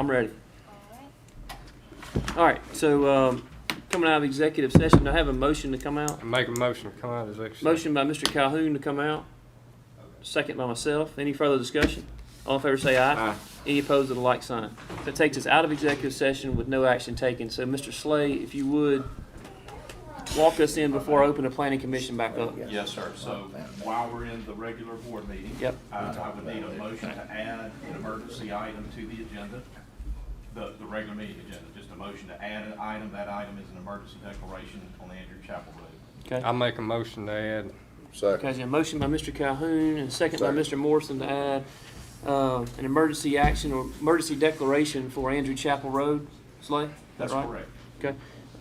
I'm ready. All right, so coming out of executive session, I have a motion to come out. I make a motion to come out of executive Motion by Mr. Calhoun to come out. Second by myself. Any further discussion? All in favor say aye. Aye. Any opposed to the like sign. That takes us out of executive session with no action taken. So Mr. Slay, if you would, walk us in before I open the planning commission back up. Yes, sir. So while we're in the regular board meeting, Yep. I would need a motion to add an emergency item to the agenda, the regular meeting agenda. Just a motion to add an item. That item is an emergency declaration on Andrew Chapel Road. Okay. I make a motion to add. Second. Okay, so a motion by Mr. Calhoun and a second by Mr. Morrison to add an emergency action or emergency declaration for Andrew Chapel Road. Slay, is that That's right? correct.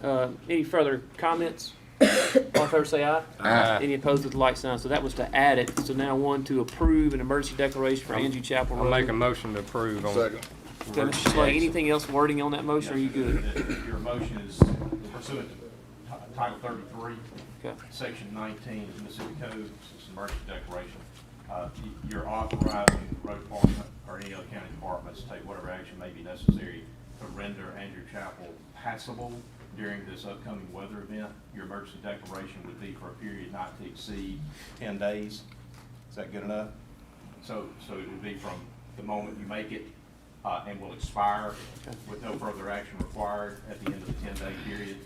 Okay. Any further comments? All in favor say aye. Aye. Any opposed with the like sign. So that was to add it. So now one to approve an emergency declaration for Andrew Chapel I Road. make a motion to approve on. Second. Okay, Mr. Slay, anything else wording on that motion, or are you good? Your motion is pursuant to Title 33, Okay. Section 19 of the Mississippi Code. It's an emergency declaration. You're authorizing the road department or any other county departments to take whatever action may be necessary to render Andrew Chapel passable during this upcoming weather event. Your emergency declaration would be for a period not to exceed 10 days. Is that good enough? So it would be from the moment you make it and will expire with no further action required at the end of the 10-day period.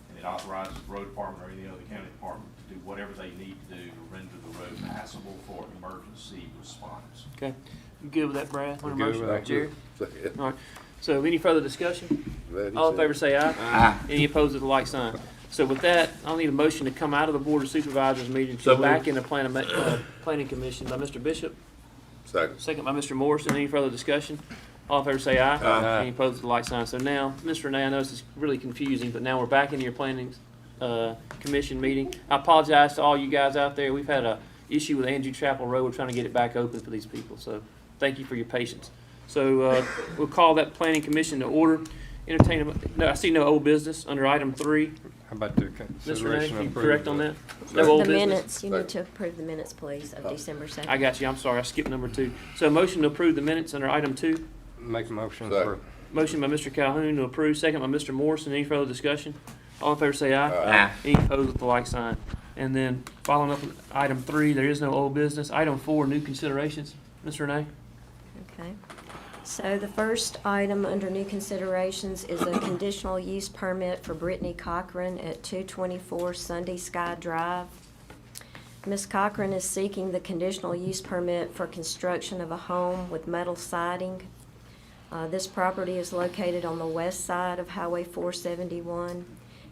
And it authorizes the road department or any other county department to do whatever they need to do to render the road passable for emergency response. Okay. You good with that, Brad? On the Good with motion? that. Jerry? Second. All right. So any further discussion? Glad he All in said favor it. say aye. Aye. Any opposed with the like sign. So with that, I'll need a motion to come out of the Board of Supervisors meeting to So go back moved. in the planning commission by Mr. Bishop, Second. second by Mr. Morrison. Any further discussion? All in favor say aye. Aye. Any opposed with the like sign. So now, Mr. Renee, I know this is really confusing, but now we're back into your planning commission meeting. I apologize to all you guys out there. We've had a issue with Andrew Chapel Road. We're trying to get it back open for these people. So thank you for your patience. So we'll call that planning commission to order. Entertain, no, I see no old business under item 3. How about the Mr. Renee, consideration of you approval? correct on that? No old The business? minutes, you need to approve the minutes, please, of December 2nd. I got you. I'm sorry. I skipped number 2. So motion to approve the minutes under item 2. Make a motion to Second. approve. Motion by Mr. Calhoun to approve, second by Mr. Morrison. Any further discussion? All in favor say aye. Aye. Any opposed with the like sign. And then following up with item 3, there is no old business. Item 4, new considerations. Mr. Renee? Okay. So the first item under new considerations is a conditional use permit for Brittany Cochran at 224 Sunday Sky Drive. Ms. Cochran is seeking the conditional use permit for construction of a home with metal siding. This property is located on the west side of Highway 471.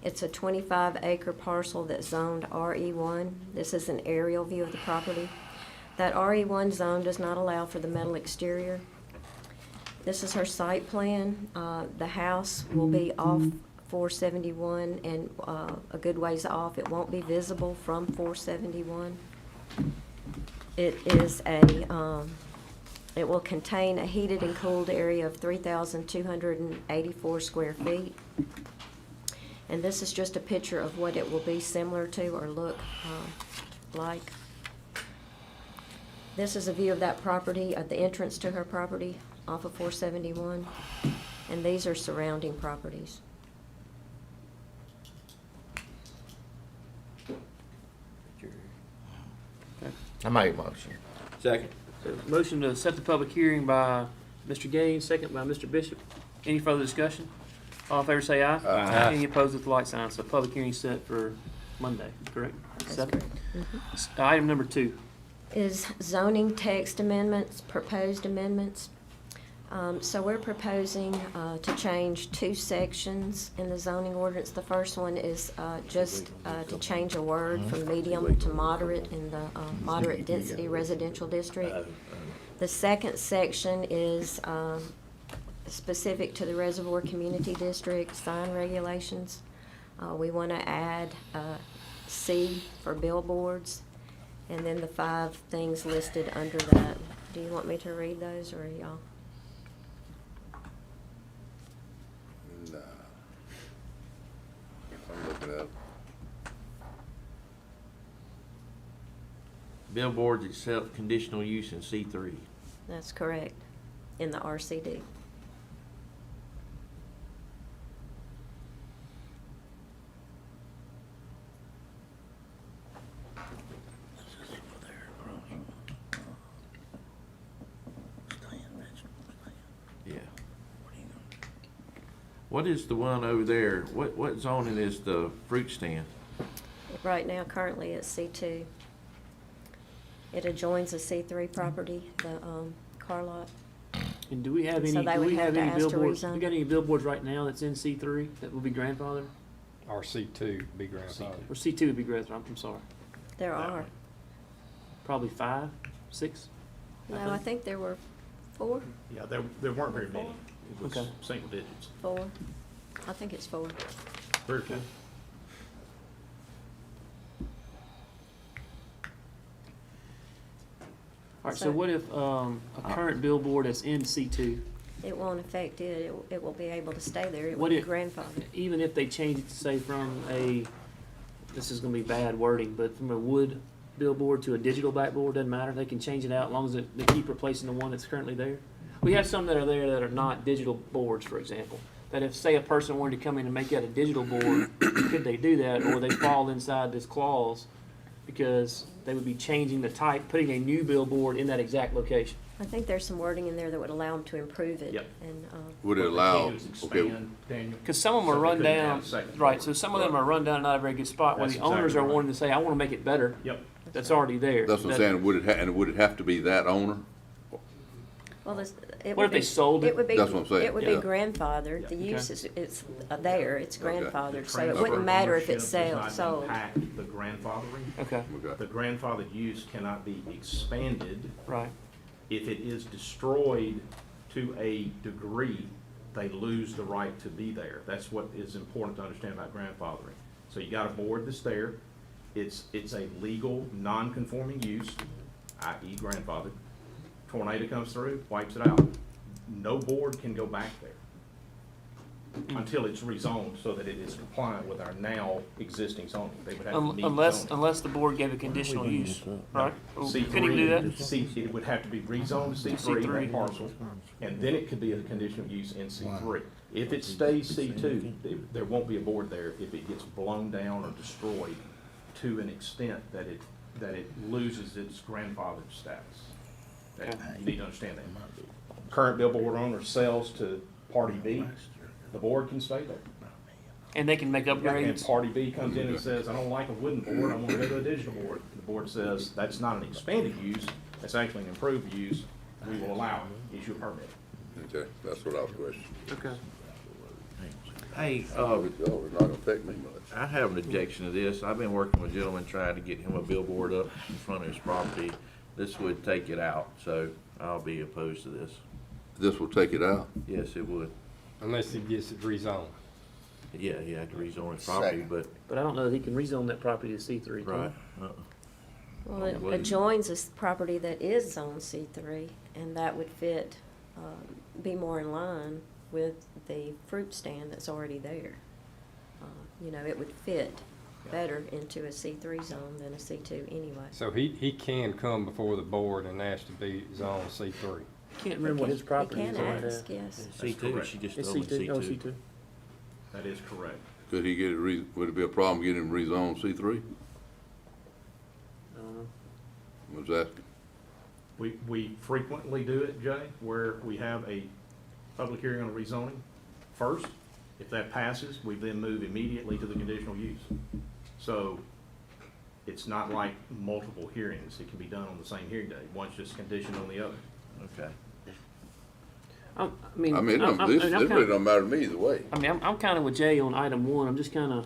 It's a 25-acre parcel that's zoned RE1. This is an aerial view of the property. That RE1 zone does not allow for the metal exterior. This is her site plan. The house will be off 471 and a good ways off. It won't be visible from 471. It is it will contain a heated and cooled area of 3,284 square feet. And this is just a picture of what it will be similar to or look like. This is a view of that property, the entrance to her property off of 471. And these are surrounding properties. I make a motion. Second. So motion to set the public hearing by Mr. Gaines, second by Mr. Bishop. Any further discussion? All in favor say aye. Aye. Any opposed with the like sign. So public hearing set for Monday, correct? That's Seven. correct. Item number 2. Is zoning text amendments, proposed amendments. So we're proposing to change 2 sections in the zoning ordinance. The first one is just to change a word from medium to moderate in the moderate density residential district. The second section is specific to the Reservoir Community District sign regulations. We want to add C for billboards, and then the 5 things listed under that. Do you want me to read those, or are y'all? Nah. I'm looking up. Billboards accept conditional use in C3. That's correct, in the RCD. Yeah. What is the one over there? What zoning is the fruit stand? Right now, currently it's C2. It adjoins a C3 property, the car lot. And do we have So any, they do would we have have to any ask to billboards, rezone. we got any billboards right now that's in C3 that will be grandfathered? RC2 be grandfathered. Or C2 would be grandfathered, I'm sorry. There are. Probably 5, 6? No, I think there were 4. Yeah, there weren't very many. It was Okay. single digits. 4. I think it's 4. Very good. All right, so So- what if a current billboard that's in C2, It won't affect it. It will be able to stay there. It will What be if- grandfathered. even if they change it to say from a, this is gonna be bad wording, but from a wood billboard to a digital backboard, doesn't matter, they can change it out as long as they keep replacing the one that's currently there? We have some that are there that are not digital boards, for example, that if, say, a person wanted to come in and make that a digital board, could they do that, or they fall inside this clause because they would be changing the type, putting a new billboard in that exact location? I think there's some wording in there that would allow them to improve it. Yep. And, Would it What they allow, can do is okay, expand, Daniel. Because some of them So are they run couldn't have down, a second right, floor. so some of them are run down, not a very good spot, where That's the owners exactly are right. wanting to say, I wanna make it better, Yep. that's already there. that's what I'm That- saying, and would it have to be that owner? well, it What would if they be, sold it? it would be, That's what I'm saying, it would be yeah. grandfathered. The Yeah. use is, it's there, it's Okay. grandfathered, so The it transfer wouldn't matter if ownership it's does not sold. impact the grandfathering. Okay, Okay, The grandfathered use cannot be expanded. right. If it is destroyed to a degree, they lose the right to be there. That's what is important to understand about grandfathering. So you got a board that's there, it's a legal, non-conforming use, i.e. grandfathered. Tornado comes through, wipes it out. No board can go back there until it's rezoned so that it is compliant with our now existing zoning. They would have to meet zoning. Unless the board gave a conditional use, right? C3, Couldn't even do that? it would have to be rezoned to C3, C3. that parcel, and then it could be a conditional use in C3. If it stays C2, there won't be a board there if it gets blown down or destroyed to an extent that it loses its grandfathered status. That- You need to understand that. Current billboard owner sells to party B, the board can stay there. And they can make And upgrades? party B comes in and says, I don't like a wooden board, I want to go to a digital board. The board says, that's not an expanded use, that's actually an improved use, we will allow it, issue a permit. okay, that's what I was questioning. Okay. Hey, Oh, it's not gonna affect me much. I have an objection to this. I've been working with a gentleman trying to get him a billboard up in front of his property. This would take it out, so I'll be opposed to this. This will take it out? Yes, it would. Unless he gets it rezoned. Yeah, he had to rezone his property, Second. but, But I don't know that he can rezone that property to C3. can he? right. Well, it Wouldn't. adjoins a property that is zone C3, and that would fit, be more in line with the fruit stand that's already there. You know, it would fit better into a C3 zone than a C2 anyway. So he can come before the board and ask to be zone C3. Can't remember what his property He is can over ask, there. yes. C2, correct. she just It's told me C2, oh, C2. C2. That is correct. Could he get it would it be a problem getting him rezoned C3? I don't know. Was asking. We frequently do it, Jay, where we have a public hearing on a rezoning first. If that passes, we then move immediately to the conditional use. So it's not like multiple hearings. It can be done on the same hearing day. One's just conditioned on the other. Okay. I mean, I mean, I'm this kinda- really don't matter to me either way. I mean, I'm kind of with Jay on item 1. I'm just kind of,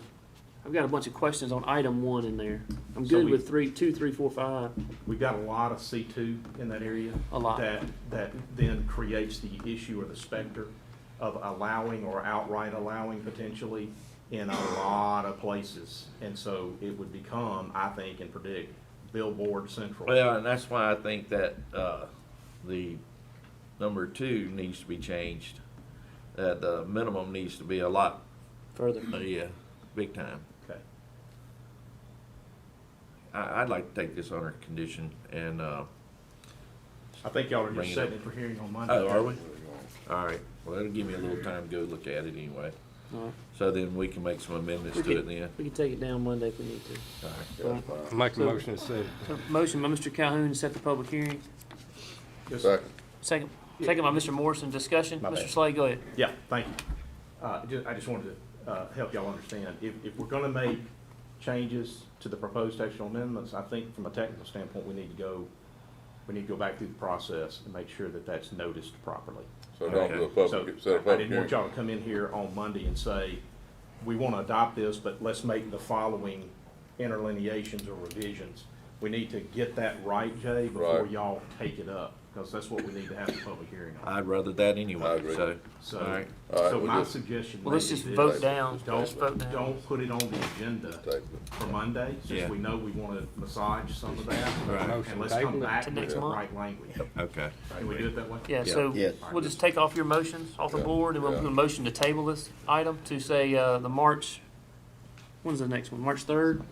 I've got a bunch of questions on item 1 in there. I'm So good we- with 2, 3, 4, 5. We've got a lot of C2 in that area. A lot. That then creates the issue or the specter of allowing or outright allowing potentially in a lot of places. And so it would become, I think, and predict, billboard central. Well, and that's why I think that, the number 2 needs to be changed. The minimum needs to be a lot, Further. yeah, big time. Okay. I'd like to take this under condition and, I think y'all are Bring just it up. setting it for hearing on Monday. oh, are we? All right, well, that'll give me a little time to go look at it anyway. All right. So then we can make some amendments We to it can, then. we can take it down Monday if we need to. All right. Yeah, that's fine. Make a So- motion to set it. So, motion by Mr. Calhoun to set the public hearing. Yes, sir. Second. Second Second by Mr. Morrison. Discussion. My Mr. bad. Slade, go ahead. Yeah, thank you. I just wanted to help y'all understand. If we're gonna make changes to the proposed textual amendments, I think from a technical standpoint, we need to go back through the process and make sure that that's noticed properly. So don't do a So public, set a I public didn't want hearing. y'all to come in here on Monday and say, we want to adopt this, but let's make the following interlineations or revisions. We need to get that right, Jay, before Right. y'all take it up, because that's what we need to have a public hearing on. I'd rather that I anyway, agree. so. So, All right. All right, so we'll my just suggestion Well, may let's be just this. vote down. Let's vote down. Don't put it on the agenda Table it. for Monday, Yeah. since we know we want to massage some of that. Right. And let's come back To with next the month? right language. Okay. Can we do it that way? Yeah, Yeah. so Yes. we'll just take off your motions off the Yeah. board, and we'll Yeah. put a motion to table this item to say, the March, when's the next one? March 3rd,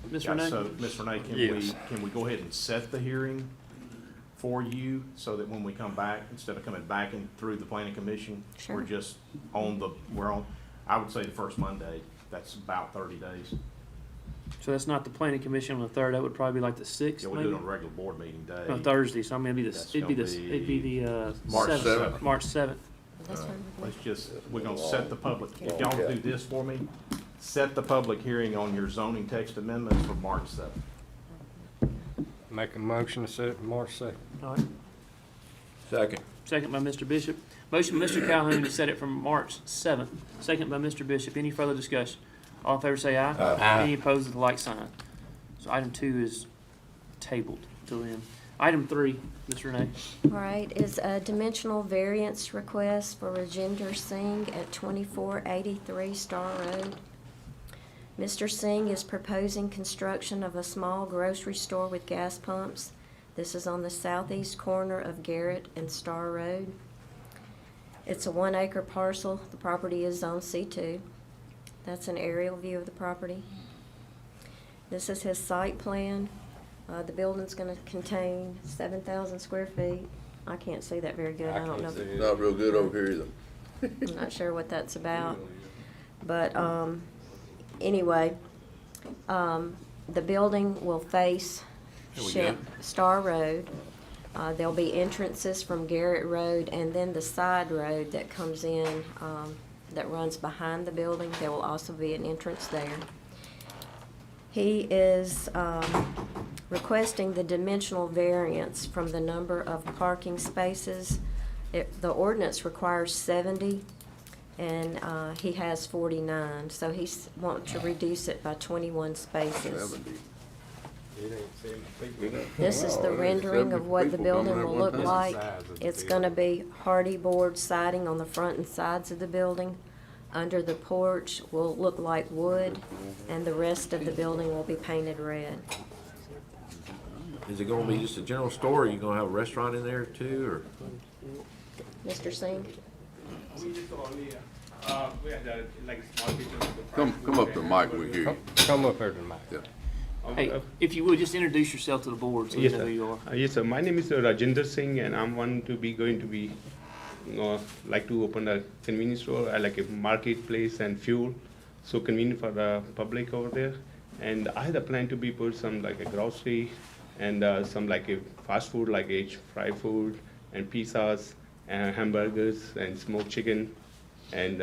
Ms. Yeah, Renee? so, Ms. Renee, Yes. can we go ahead and set the hearing for you, so that when we come back, instead of coming back and through the planning commission, Sure. we're just we're on, I would say the first Monday, that's about 30 days. So that's not the planning commission on the 3rd, that would probably be like the 6th, Yeah, we'll do maybe? it on a regular board meeting day. No, Thursday, so I mean, That's it'd be gonna it'd be the, March 7th, 7th. March 7th. That's fine with me. Let's just, we're gonna set the public, if y'all do this for me, set the public hearing on your zoning text amendments for March 7th. Make a motion to set it March 2nd. All right. Second. Second by Mr. Bishop. Motion by Mr. Calhoun to set it from March 7th. Second by Mr. Bishop. Any further discussion? All in favor say aye. Aye. Any opposed with the like sign. So item 2 is tabled till then. Item 3, Ms. Renee. All right, is a dimensional variance request for Rajinder Singh at 2483 Star Road. Mr. Singh is proposing construction of a small grocery store with gas pumps. This is on the southeast corner of Garrett and Star Road. It's a 1-acre parcel. The property is zone C2. That's an aerial view of the property. This is his site plan. The building's gonna contain 7,000 square feet. I can't see that very good. I don't know. can't see it. Not real good over here either. I'm not sure what that's about. But, anyway, the building will face Star Road. There'll be entrances from Garrett Road, and then the side road that comes in, that runs behind the building. There will also be an entrance there. He is requesting the dimensional variance from the number of parking spaces. The ordinance requires 70, and he has 49, so he's wanting to reduce it by 21 spaces. 70. It ain't 70 people. This is the No, it ain't rendering 70 of what the people building coming at will one look time. like. Size of the It's building. gonna be hardy board siding on the front and sides of the building. Under the porch will look like wood, and the rest of the building will be painted red. Is it gonna be just a general store, or you gonna have a restaurant in there too, or? Mr. Singh? We just only, we had like a small kitchen. with the Come fire up to the food mic, and we hear you. Come up here tonight. Yeah. Hey, if you would, just introduce yourself to the board so we Yes, know sir. who you are. Yes, sir. My name is Rajinder Singh, and I'm going to be like to open a convenience store, like a marketplace and fuel, so convenient for the public over there. And I had a plan to be put some like a grocery and some like a fast food, like a fried food and pizzas and hamburgers and smoked chicken and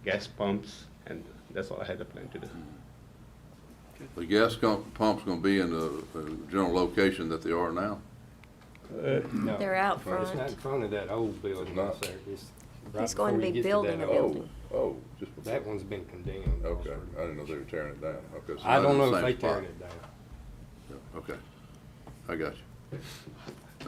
gas pumps, and that's all I had a plan to do. The gas pump's gonna be in the general location that they are now. No, They're out It's not in front. front of that old building It's not. that's there. It's right He's going to before you be get building that a old- building. Oh, just before. That one's been condemned. Okay, also. I didn't know they were tearing it down. Okay, so I not don't in know the if same they spot. tearing it down. Yeah, okay, I got you.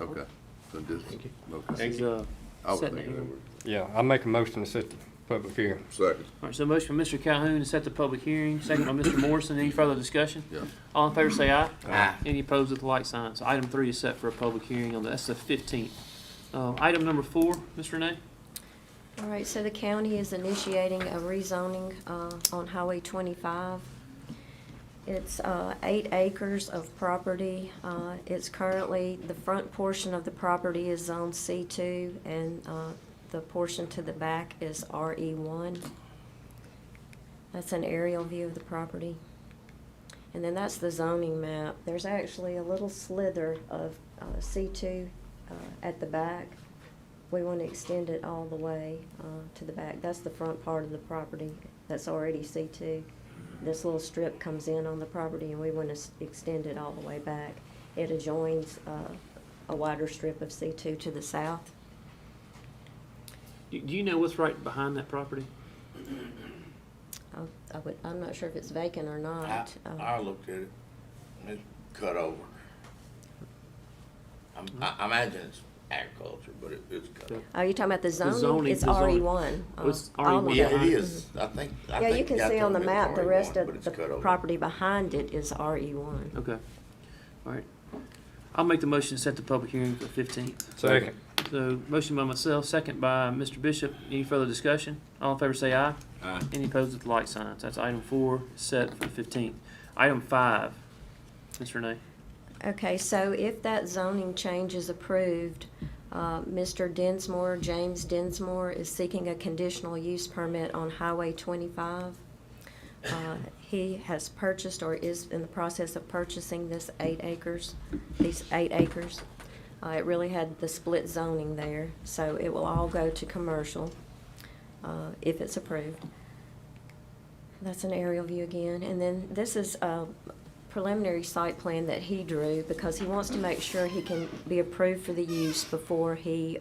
Okay, so just, Thank you. okay. Thank He's, you. I was setting thinking it they here. were. Yeah, I make a motion to set the public hearing. Second, All right, so motion from Mr. Calhoun to set the public hearing, second by Mr. Morrison. Any further discussion? yeah. All in favor say aye. Aye. Any opposed with the like sign. So item 3 is set for a public hearing on that's the 15th. Item number 4, Ms. Renee. All right, so the county is initiating a rezoning on Highway 25. It's 8 acres of property. It's currently, the front portion of the property is zone C2, and the portion to the back is RE1. That's an aerial view of the property. And then that's the zoning map. There's actually a little slither of C2 at the back. we want to extend it all the way to the back. That's the front part of the property that's already C2. This little strip comes in on the property, and we want to extend it all the way back. It adjoins a wider strip of C2 to the south. Do you know what's right behind that property? I'm not sure if it's vacant or not. I looked at it, it's cut over. I imagine it's agriculture, but it's cut over. Are you talking about the zoning? zoning, It's the zoning. RE1. It's all of RE1. Yeah, it. it is, I think. Yeah, you can see on the map, the rest of the property. property behind it is RE1. Okay. All right. I'll make the motion to set the public hearing for the 15th. Second. So, motion by myself, second by Mr. Bishop. Any further discussion? All in favor say aye. Aye. Any opposed with the like signs. That's item 4, set for the 15th. Item 5, Ms. Renee. Okay, so if that zoning change is approved, Mr. Dinsmore, James Dinsmore, is seeking a conditional use permit on Highway 25. He has purchased or is in the process of purchasing these 8 acres. It really had the split zoning there, so it will all go to commercial if it's approved. That's an aerial view again. And then this is a preliminary site plan that he drew because he wants to make sure he can be approved for the use before he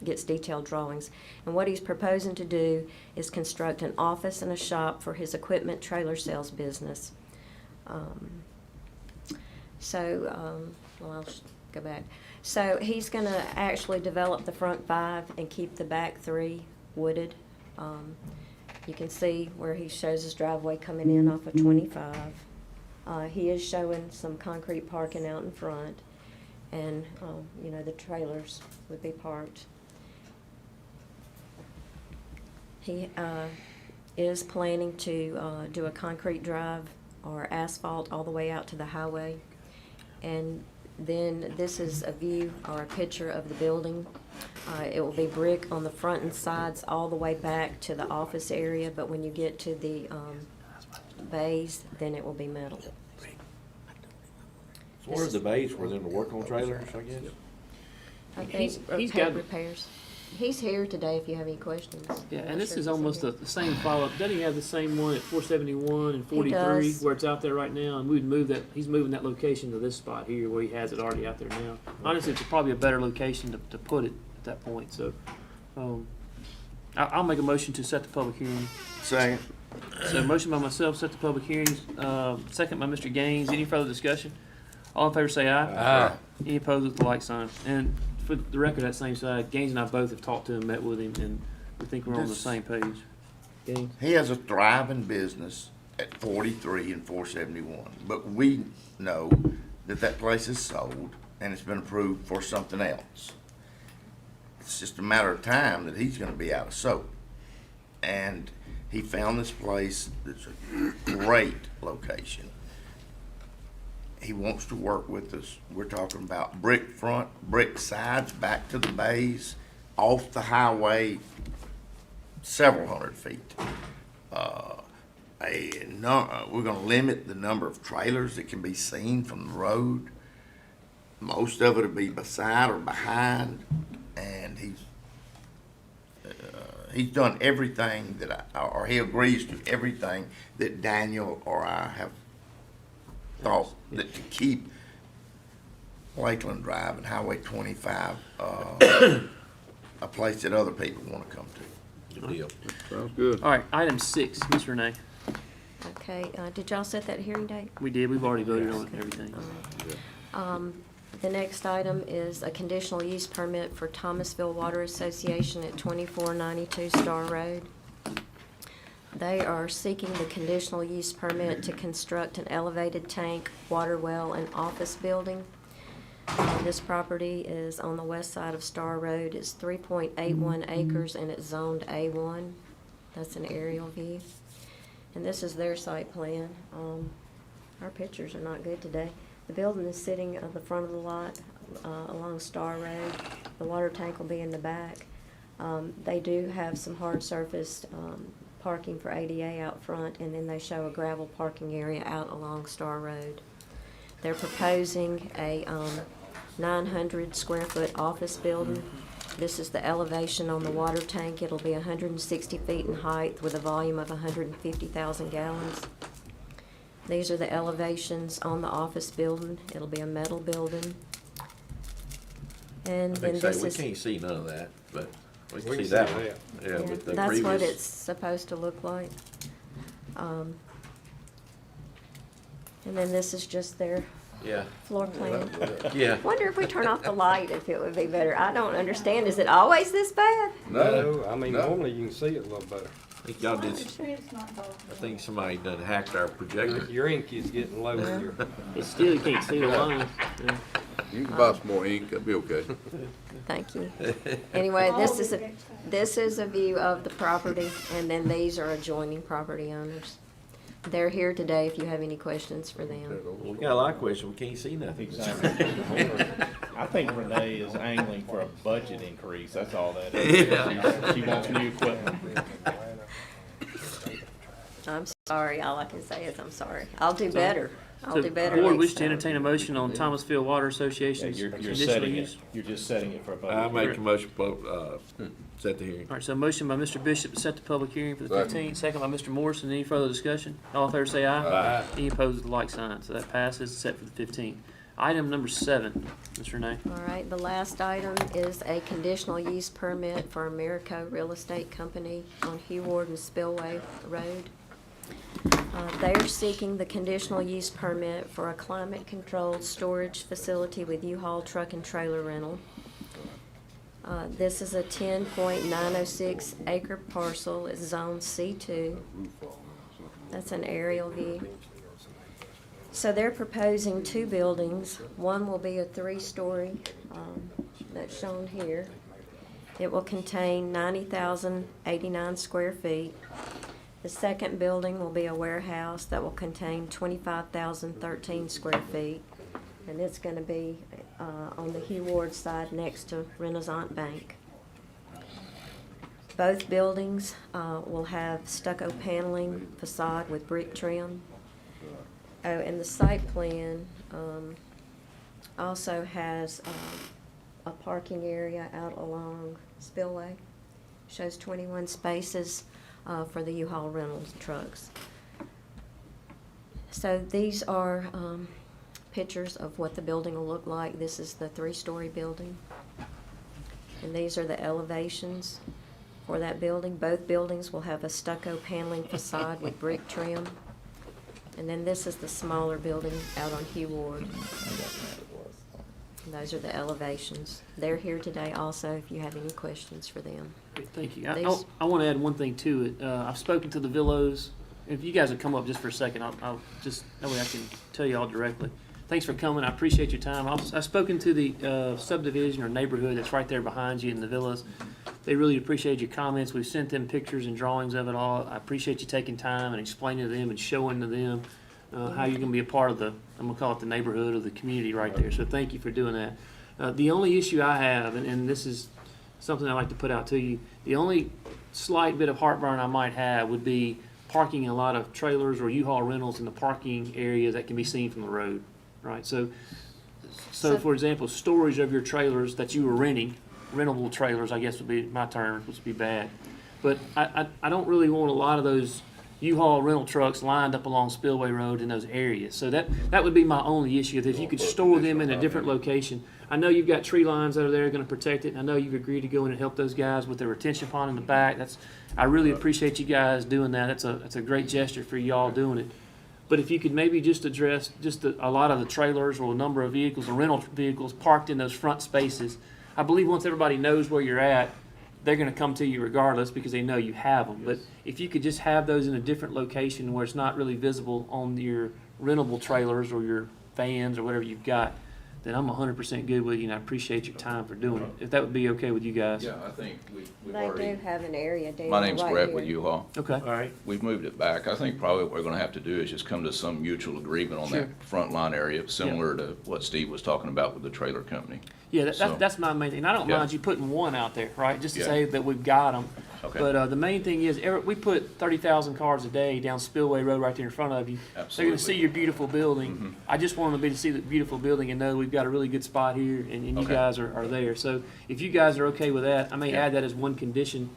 gets detailed drawings. And what he's proposing to do is construct an office and a shop for his equipment trailer sales business. I'll go back. So he's going to actually develop the front 5 and keep the back 3 wooded. You can see where he shows his driveway coming in off of 25. He is showing some concrete parking out in front, and the trailers would be parked. He is planning to do a concrete drive or asphalt all the way out to the highway. And then this is a view or a picture of the building. It will be brick on the front and sides all the way back to the office area, but when you get to the bays, then it will be metal. So where are the bays for them to work on trailers, I guess? I He's- think he's paint got- repairs. He's here today if you have any questions. Yeah, I'm and not this sure is if he's almost here. the same follow-up. Doesn't he have the same one at 471 and He 43 does. where it's out there right now? And we'd move that, he's moving that location to this spot here where he has it already out there now. Honestly, it's probably a better location to put it at that point, so. I'll make a motion to set the public hearing. Second. So motion by myself, set the public hearings, second by Mr. Gaines. Any further discussion? All in favor say aye. Aye. Any opposed with the like sign. And for the record, that same side, Gaines and I both have talked to him, met with him, and we think we're on the This- same page. Gaines? He has a thriving business at 43 and 471, but we know that that place is sold and it's been approved for something else. It's just a matter of time that he's gonna be out of soap. And he found this place that's a great location. He wants to work with us. We're talking about brick front, brick sides, back to the bays, off the highway, several hundred feet. We're gonna limit the number of trailers that can be seen from the road. Most of it will be beside or behind, and he's done everything that or he agrees to everything that Daniel or I have thought that to keep Lakeland Drive and Highway 25 a place that other people want to come to. Good deal. Sounds good. All right, item 6, Ms. Renee. Okay, did y'all set that hearing date? We did, we've already voted on it and everything. The next item is a conditional use permit for Thomasville Water Association at 2492 Star Road. They are seeking the conditional use permit to construct an elevated tank, water well, and office building. This property is on the west side of Star Road. It's 3.81 acres and it's zoned A1. That's an aerial view. And this is their site plan. Our pictures are not good today. The building is sitting at the front of the lot along Star Road. The water tank will be in the back. They do have some hard surface parking for ADA out front, and then they show a gravel parking area out along Star Road. They're proposing a 900 square foot office building This is the elevation on the water tank. It'll be 160 feet in height with a volume of 150,000 gallons. These are the elevations on the office building. It'll be a metal building. And I then think this we is, can't see none of that, but we We can can see that see one. that. Yeah, yeah, with the that's what previous. it's supposed to look like. And then this is just their Yeah, floor plan. yeah. Wonder if we turn off the light, if it would be better. I don't understand. Is it always this bad? No, I mean, No. normally you can see it a little better. I think y'all did, I think somebody done hacked our projector. Your ink is getting low in your. It's still, you can't see the lines. Yeah. You can buy some more ink, that'd be okay. Thank you. Anyway, this is a view of the property, and then these are adjoining property owners. They're here today if you have any questions for them. We got a lot of questions, we can't see nothing. Exactly. I think Renee is angling for a budget increase, that's all that is. Yeah. She wants new equipment. I'm sorry, all I can say is I'm sorry. I'll do better. I'll So, do better board next wish to time. entertain a motion on Thomasville Water Yeah, Association's you're conditional setting it, use. you're just setting it for a budget. I make a motion, set the hearing. All right, so motion by Mr. Bishop to set the public hearing for the Second. 15th, second by Mr. Morrison. Any further discussion? All in favor say aye. Aye. Any opposed with the like sign. So that passes, set for the 15th. Item number 7, Ms. Renee. All right, the last item is a conditional use permit for Americo Real Estate Company on Heward and Spillway Road. They are seeking the conditional use permit for a climate-controlled storage facility with U-Haul truck and trailer rental. This is a 10.906 acre parcel. It's zone C2. That's an aerial view. So they're proposing 2 buildings. One will be a 3-story, that's shown here. It will contain 90,089 square feet. The second building will be a warehouse that will contain 25,013 square feet. And it's gonna be, on the Heward side next to Renaissance Bank. Both buildings, will have stucco paneling facade with brick trim. Oh, and the site plan, also has, a parking area out along Spillway. Shows 21 spaces, for the U-Haul rentals trucks. So these are, pictures of what the building will look like. This is the 3-story building. And these are the elevations for that building. Both buildings will have a stucco paneling facade with brick trim. And then this is the smaller building out on Heward. And those are the elevations. They're here today also if you have any questions for them. Okay, thank you. These- I want to add one thing to it. I've spoken to the Villos. If you guys would come up just for a second, I'll just, that way I can tell you all directly. Thanks for coming. I appreciate your time. I've spoken to the subdivision or neighborhood that's right there behind you in the villas. They really appreciate your comments. We've sent them pictures and drawings of it all. I appreciate you taking time and explaining to them and showing to them how you're going to be a part of the, I'm going to call it the neighborhood or the community right there. So thank you for doing that. The only issue I have, and this is something I'd like to put out to you, the only slight bit of heartburn I might have would be parking a lot of trailers or U-Haul rentals in the parking area that can be seen from the road, right? So for example, storage of your trailers that you were renting, rentable trailers, I guess would be my term, which would be bad. But I don't really want a lot of those U-Haul rental trucks lined up along Spillway Road in those areas. So that would be my only issue, if you could store them in a different location. I know you've got tree lines that are there going to protect it, and I know you've agreed to go in and help those guys with their retention pond in the back. I really appreciate you guys doing that. That's a great gesture for y'all doing it. But if you could maybe just address just a lot of the trailers or a number of vehicles, or rental vehicles parked in those front spaces. I believe once everybody knows where you're at, they're going to come to you regardless because they know you have them. But if you could just have those in a different location where it's not really visible on your rentable trailers or your vans or whatever you've got, then I'm 100% good with you, and I appreciate your time for doing it. If that would be okay with you guys. Yeah, I think we've They already, do have an area down my right name's Brett here. with U-Haul. Okay. All right. We've moved it back. I think probably what we're gonna have to do is just come to some mutual agreement on that front line area, similar to what Steve was talking about with the trailer company. Yeah, So- that's my main thing. And I don't Yeah. mind you putting one out there, right? Just to Yeah. say that we've got them. Okay. But the main thing is, we put 30,000 cars a day down Spillway Road right there in front of you. They're Absolutely. gonna see your beautiful building. I just want them to be to see the beautiful building and know we've got a really good spot here, and you Okay. guys are there. So if you guys are okay with that, I may Yeah. add that as one condition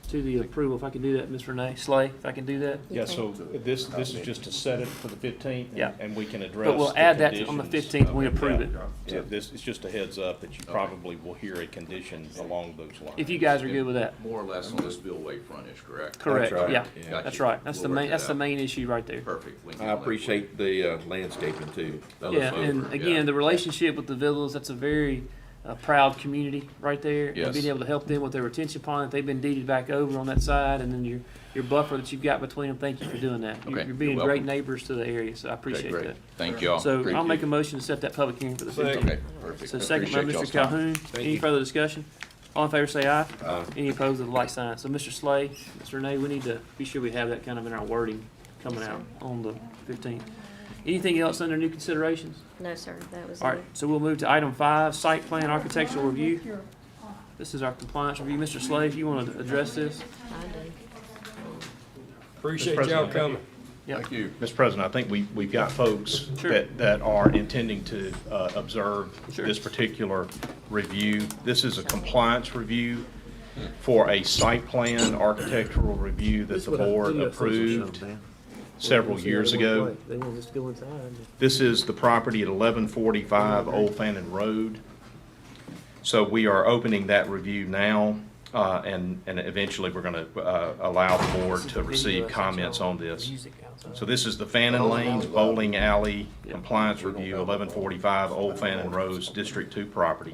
to the approval. If I can do that, Ms. Renee Slay, if I can do that. Yeah, so this is just to set it for the 15th. Yeah. And we can address. But we'll the add that on the conditions. 15th when we approve it. Yeah, this is just a heads up that you probably will hear a condition along those lines. If you guys are good with that. More or less on the spillway frontage, correct? Correct, right. yeah, Got that's you. right. That's We'll the work main, that that's the out. main issue right there. Perfect. We can I handle that for you. appreciate the landscaping too. That Yeah, looks and over, again, the relationship with the Villas, that's a very proud community right there. And Yes. being able to help them with their retention pond, they've been deeded back over on that side, and then your buffer that you've got between them, thank you for doing that. Okay, You're being you're great welcome. neighbors to the area, so I Okay, appreciate great. that. Thank you all. So Great I'll make a view. motion to set that public hearing for the 15th. Okay, perfect. So second by Appreciate Mr. y'all's time. Calhoun. Any further discussion? All in favor say aye. Aye. Any opposed with the like sign. So Mr. Slay, Mr. Renee, we need to be sure we have that kind of in our wording coming out on the 15th. Anything else under new considerations? No, sir, that was it. All right, so we'll move to item 5, site plan architectural review. This is our compliance review. Mr. Slay, if you want to address this? I do. Appreciate y'all coming. Yep. Thank you. Mr. President, I think we've got folks Sure. that are intending to observe Sure. this particular review. This is a compliance review for a site plan architectural review that the board approved several years ago. They want us to go inside. This is the property at 1145 Old Fannin Road. So we are opening that review now, and eventually we're going to allow the board to receive comments on this. So this is the Fannin Lanes Bowling Alley Compliance Review, 1145 Old Fannin Road, District 2 property.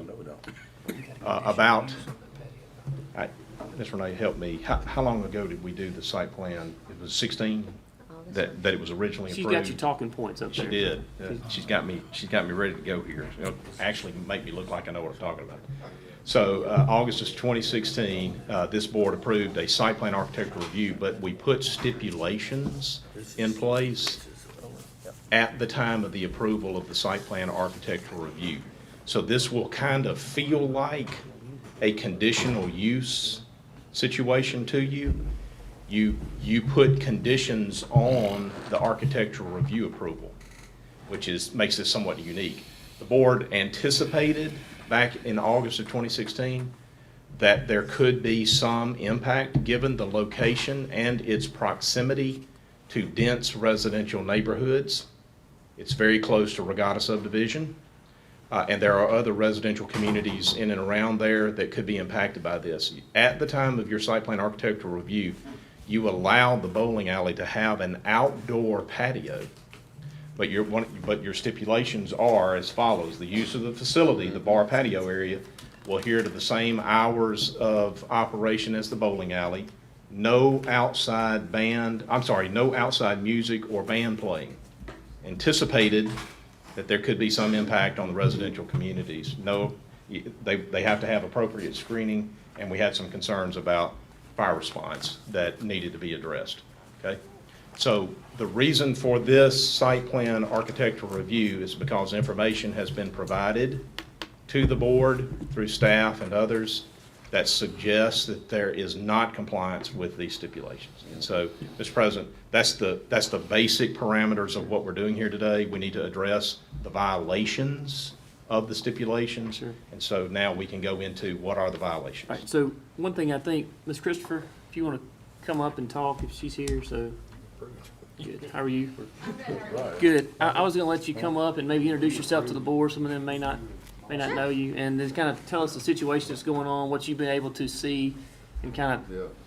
Ms. Renee, help me, how long ago did we do the site plan? It was 16 that it was originally She's approved? got you talking points up She there. did. She's got me ready to go here. It'll actually make me look like I know what I'm talking about. So, August of 2016, this board approved a site plan architectural review, but we put stipulations in place at the time of the approval of the site plan architectural review. So this will kind of feel like a conditional use situation to you. You put conditions on the architectural review approval, which makes this somewhat unique. The board anticipated back in August of 2016 that there could be some impact given the location and its proximity to dense residential neighborhoods. It's very close to Regatta subdivision, and there are other residential communities in and around there that could be impacted by this. At the time of your site plan architectural review, you allowed the bowling alley to have an outdoor patio. But your stipulations are as follows: the use of the facility, the bar patio area, will adhere to the same hours of operation as the bowling alley. No outside music or band playing. Anticipated that there could be some impact on the residential communities. No, they have to have appropriate screening, and we had some concerns about fire response that needed to be addressed, okay? So the reason for this site plan architectural review is because information has been provided to the board through staff and others that suggests that there is not compliance with these stipulations. And so, Mr. President, that's the basic parameters of what we're doing here today. We need to address the violations of the stipulations. Sure. And so now we can go into what are the violations. All right, so one thing I think, Ms. Christopher, if you want to come up and talk, if she's here, so. Good. How are you? Good. I was gonna let you come up and maybe introduce yourself to the board. Some of them may not know you, and just kind of tell us the situation that's going on, what you've been able to see, and kind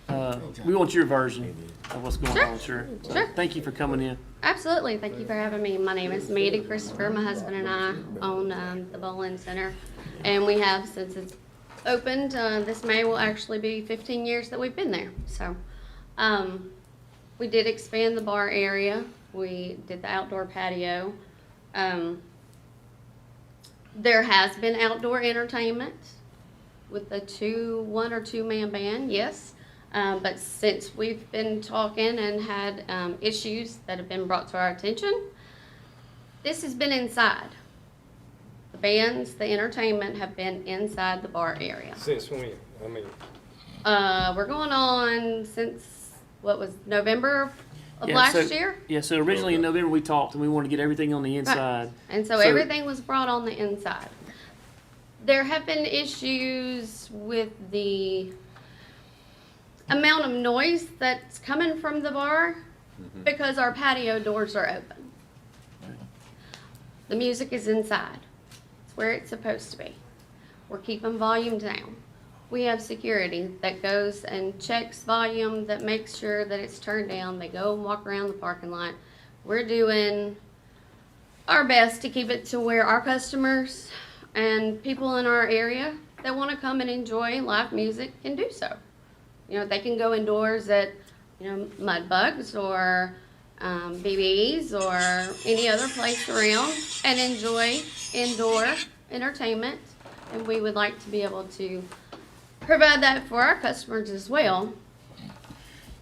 of, we want your version of what's going on, sure. Sure. Thank you for coming in. Absolutely. Thank you for having me. My name is Maddie Christopher. My husband and I own the bowling center, and we have, since it's opened, this May will actually be 15 years that we've been there. So, we did expand the bar area. We did the outdoor patio. There has been outdoor entertainment with the one or two man band, yes. But since we've been talking and had issues that have been brought to our attention, this has been inside. The bands, the entertainment have been inside the bar area. Since when? I mean, We're going on since, what was, November of Yeah, last so- year? Yeah, so originally in November, we talked, and we wanted to get everything on the inside. And so everything was brought on the inside. There have been issues with the amount of noise that's coming from the bar because our patio doors are open. The music is inside. It's where it's supposed to be. We're keeping volume down. We have security that goes and checks volume, that makes sure that it's turned down. They go and walk around the parking lot. We're doing our best to keep it to where our customers and people in our area that want to come and enjoy live music can do so. You know, they can go indoors at, you know, Mudbugs or BB's or any other place around and enjoy indoor entertainment. And we would like to be able to provide that for our customers as well.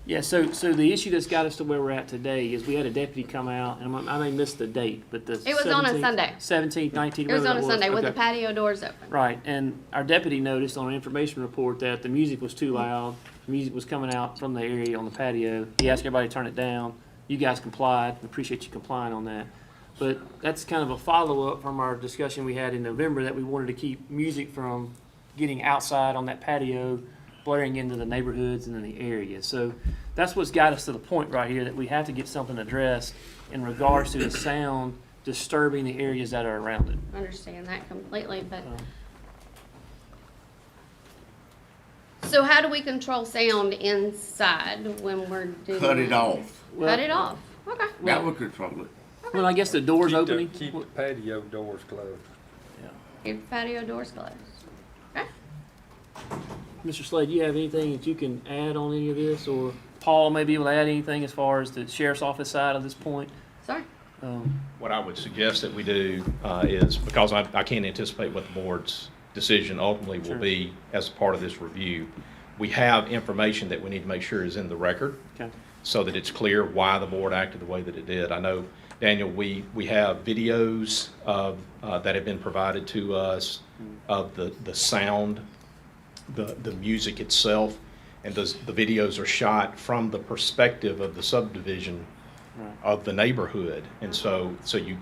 Yeah, so the issue that's got us to where we're at today is we had a deputy come out, and I may miss the date, but the It was on a Sunday. 17th, 19th, It was on whatever a Sunday with the Okay. patio doors open. Right, and our deputy noticed on an information report that the music was too loud. The music was coming out from the area on the patio. He asked everybody to turn it down. You guys complied. We appreciate you complying on that. But that's kind of a follow-up from our discussion we had in November that we wanted to keep music from getting outside on that patio, blaring into the neighborhoods and in the area. So that's what's got us to the point right here that we have to get something addressed in regards to the sound disturbing the areas that are around it. I understand that completely, but so how do we control sound inside when we're doing Cut it that? off. Cut it off. Okay. That would control it. Well, I guess the door's Keep the- opening. Keep the patio doors closed. Keep patio doors closed. Okay. Mr. Slade, do you have anything that you can add on any of this, or Paul may be able to add anything as far as the sheriff's office side of this point? Sorry. What I would suggest that we do is, because I can't anticipate what the board's decision ultimately will Sure. be as part of this review, we have information that we need to make sure is in the record Okay. so that it's clear why the board acted the way that it did. I know, Daniel, we have videos that have been provided to us of the sound, the music itself, and the videos are shot from the perspective of the subdivision Right. of the neighborhood, and so you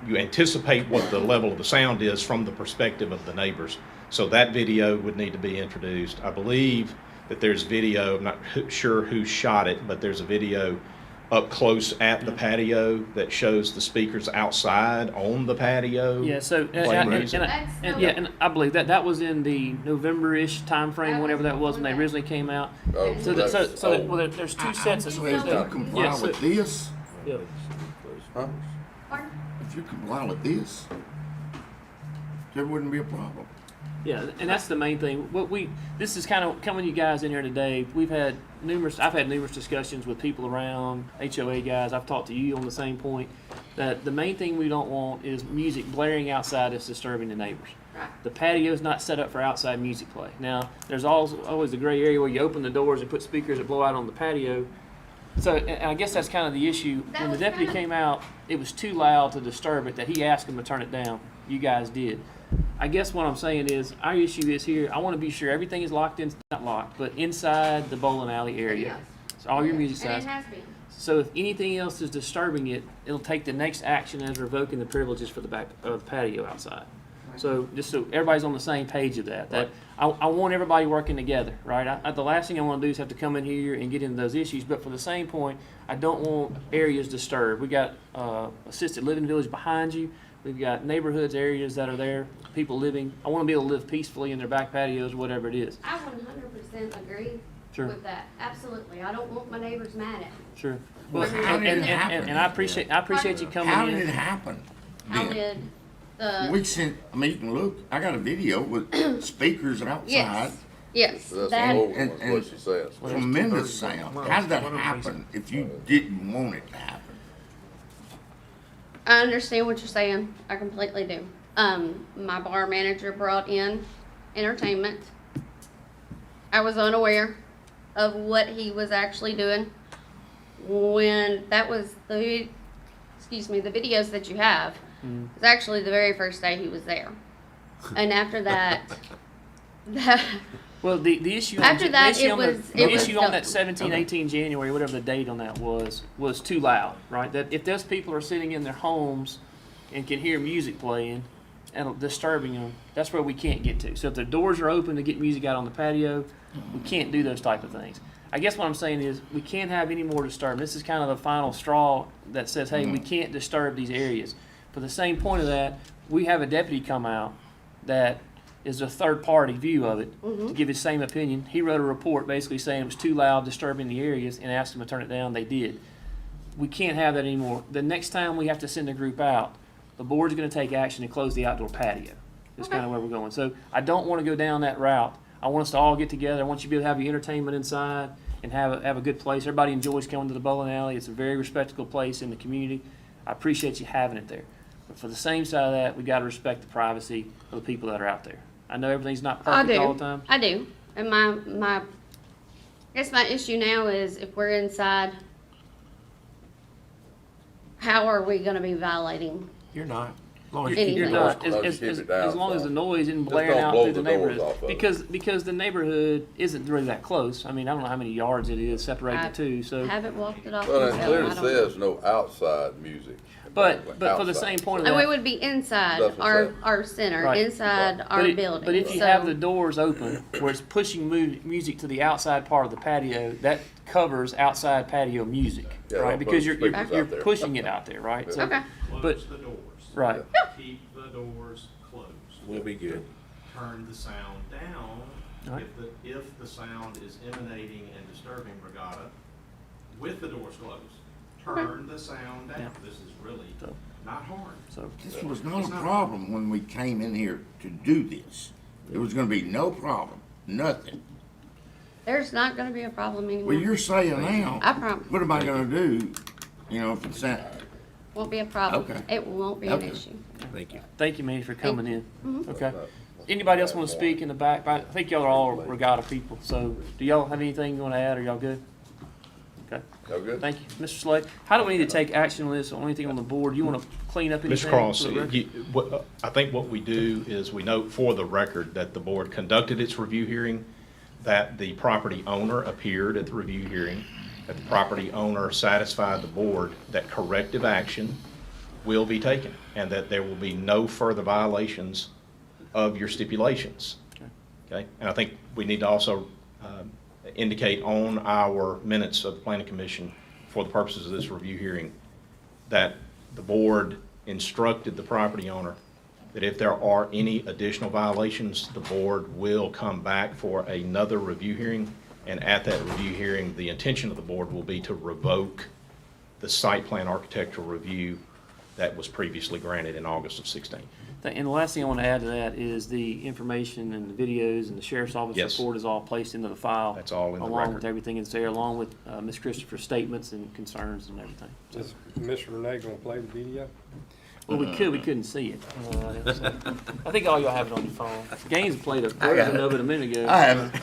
you anticipate what the level of the sound is from the perspective of the neighbors. So that video would need to be introduced. I believe that there's video, I'm not sure who shot it, but there's a video up close at the patio that shows the speakers outside on the patio. Yeah, so, playing music. and I believe that was in the November-ish timeframe, whenever that was when they originally came out. Oh, So, that's- well, there's two sets of. So if you comply Yeah, so- with this, yeah. Huh? Pardon? if you comply with this, there wouldn't be a problem. Yeah, and that's the main thing. This is kind of coming to you guys in here today. I've had numerous discussions with people around, HOA guys. I've talked to you on the same point, that the main thing we don't want is music blaring outside that's disturbing the neighbors. Right. The patio's not set up for outside music play. Now, there's always a gray area where you open the doors and put speakers that blow out on the patio. So, and I guess that's kind of the issue. That When the was deputy kind of- came out, it was too loud to disturb it, that he asked them to turn it down. You guys did. I guess what I'm saying is, our issue is here, I want to be sure everything is locked in, not locked, but inside the bowling alley area. So all your music And size. it has been. So if anything else is disturbing it, it'll take the next action as revoking the privileges for the back of the patio outside. So just so everybody's on the same page of that I want everybody working together, right? The last thing I want to do is have to come in here and get into those issues, but for the same point, I don't want areas disturbed. We got assisted living village behind you. We've got neighborhoods, areas that are there, people living. I want to be able to live peacefully in their back patios, whatever it is. I 100% agree Sure. with that. Absolutely. I don't want my neighbors mad at me. Sure. Well, How did it happen? and I appreciate you coming How in. did it happen? How then? did the We sent, I mean, you can look, I got a video with speakers outside, yes That's that the old one, and- is what she says. tremendous sound. How did that happen if you didn't want it to happen? I understand what you're saying. I completely do. My bar manager brought in entertainment. I was unaware of what he was actually doing when that was the videos that you have. It was actually the very first day he was there. And after that, Well, the issue. After on, that, the issue it on was- the it was issue on that the- 17, 18 January, whatever the date on that was too loud, right? That if those people are sitting in their homes and can hear music playing and disturbing them, that's where we can't get to. So if the doors are open to get music out on the patio, we can't do those type of things. I guess what I'm saying is we can't have any more disturbance. This is kind of the final straw that says, hey, we can't disturb these areas. For the same point of that, we have a deputy come out that is a third-party view of it to give his same opinion. He wrote a report basically saying it was too loud, disturbing the areas, and asked them to turn it down. They did. We can't have that anymore. The next time we have to send a group out, the board's going to take action and close the outdoor patio. That's kind of where we're going. So I don't want to go down that route. I want us to all get together. I want you to be able to have your entertainment inside and have a good place. Everybody enjoys coming to the bowling alley. It's a very respectable place in the community. I appreciate you having it there. But for the same side of that, we got to respect the privacy of the people that are out there. I know everything's not I perfect all the do. time. I do. And I guess my issue now is if we're inside, how are we gonna be violating? You're not. You're not, As long as you keep it down, as long as the so. noise isn't Just blaring don't out blow through the the doors neighborhood. off of it. Because the neighborhood isn't really that close. I mean, I don't know how many yards it is, separate the two, so. Haven't walked it off Well, it myself. clearly I don't know. says no outside music. But for the Outside. same point of And we that, would be inside That's what I'm our center, Right. inside our building. but if you So- have the doors open, where it's pushing music to the outside part of the patio, that covers outside patio music, Yeah, right? don't Because put you're speakers out there. pushing it out there, right? So- Okay. But- Close the doors. Right. Keep the doors closed. We'll be good. Turn the sound down Right. if the sound is emanating and disturbing Regatta with the doors closed. Turn the sound down. Yeah. This is really So- not hard. So, This was not a problem when we came in here to do this. There was gonna be no problem, nothing. There's not gonna be a problem anymore. Well, you're saying now, I promise. what am I gonna do, you know, if it's that, Won't be a problem. Okay. It won't be an Okay. issue. Thank you. thank you, Manny, for coming in. Mhm. Okay. Anybody else want to speak in the back? I think y'all are all Regatta people, so do y'all have anything you want to add? Are y'all good? Okay, Y'all good? thank you. Mr. Slade, how do we need to take action on this, or anything on the board? You want to clean up anything? Mr. Cross, for the record? I think what we do is we note for the record that the board conducted its review hearing, that the property owner appeared at the review hearing, that the property owner satisfied the board that corrective action will be taken, and that there will be no further violations of your stipulations. Okay? And I think we need to also indicate on our minutes of the planning commission, for the purposes of this review hearing, that the board instructed the property owner that if there are any additional violations, the board will come back for another review hearing. And at that review hearing, the intention of the board will be to revoke the site plan architectural review that was previously granted in August of 16. And the last thing I want to add to that is the information and the videos and the sheriff's office Yes. report is all placed into the file. That's all in the Along record. with everything that's there, along with Ms. Christopher's statements and concerns and everything. So, Is Mr. Renee gonna play the video? well, we couldn't see it. So, I think all y'all have it on your phone. Gaines played a version of it a minute ago. I haven't.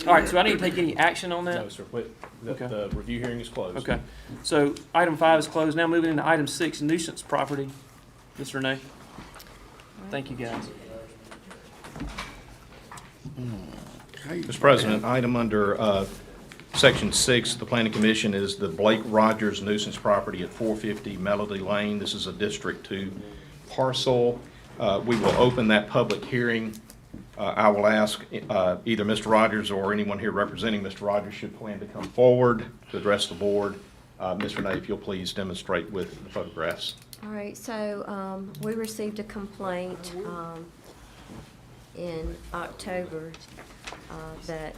All right, so I need to take any action on that? No, sir, but Okay. the review hearing is closed. Okay, so item 5 is closed. Now moving into item 6, nuisance property. Ms. Renee? Thank you, guys. Mr. President, item under Section 6, the Planning Commission, is the Blake Rogers nuisance property at 450 Melody Lane. This is a District 2 parcel. We will open that public hearing. I will ask either Mr. Rogers or anyone here representing Mr. Rogers should plan to come forward to address the board. Ms. Renee, if you'll please demonstrate with the photographs. All right, so we received a complaint in October that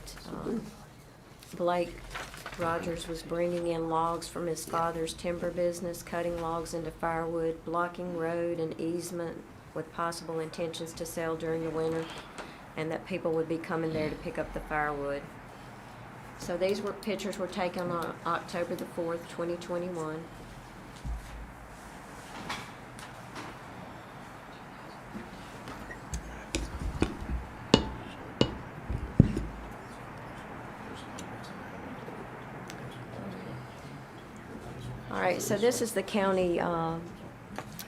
Blake Rogers was bringing in logs from his father's timber business, cutting logs into firewood, blocking road and easement with possible intentions to sell during the winter, and that people would be coming there to pick up the firewood. So these pictures were taken on October the 4th, 2021. All right, so this is the county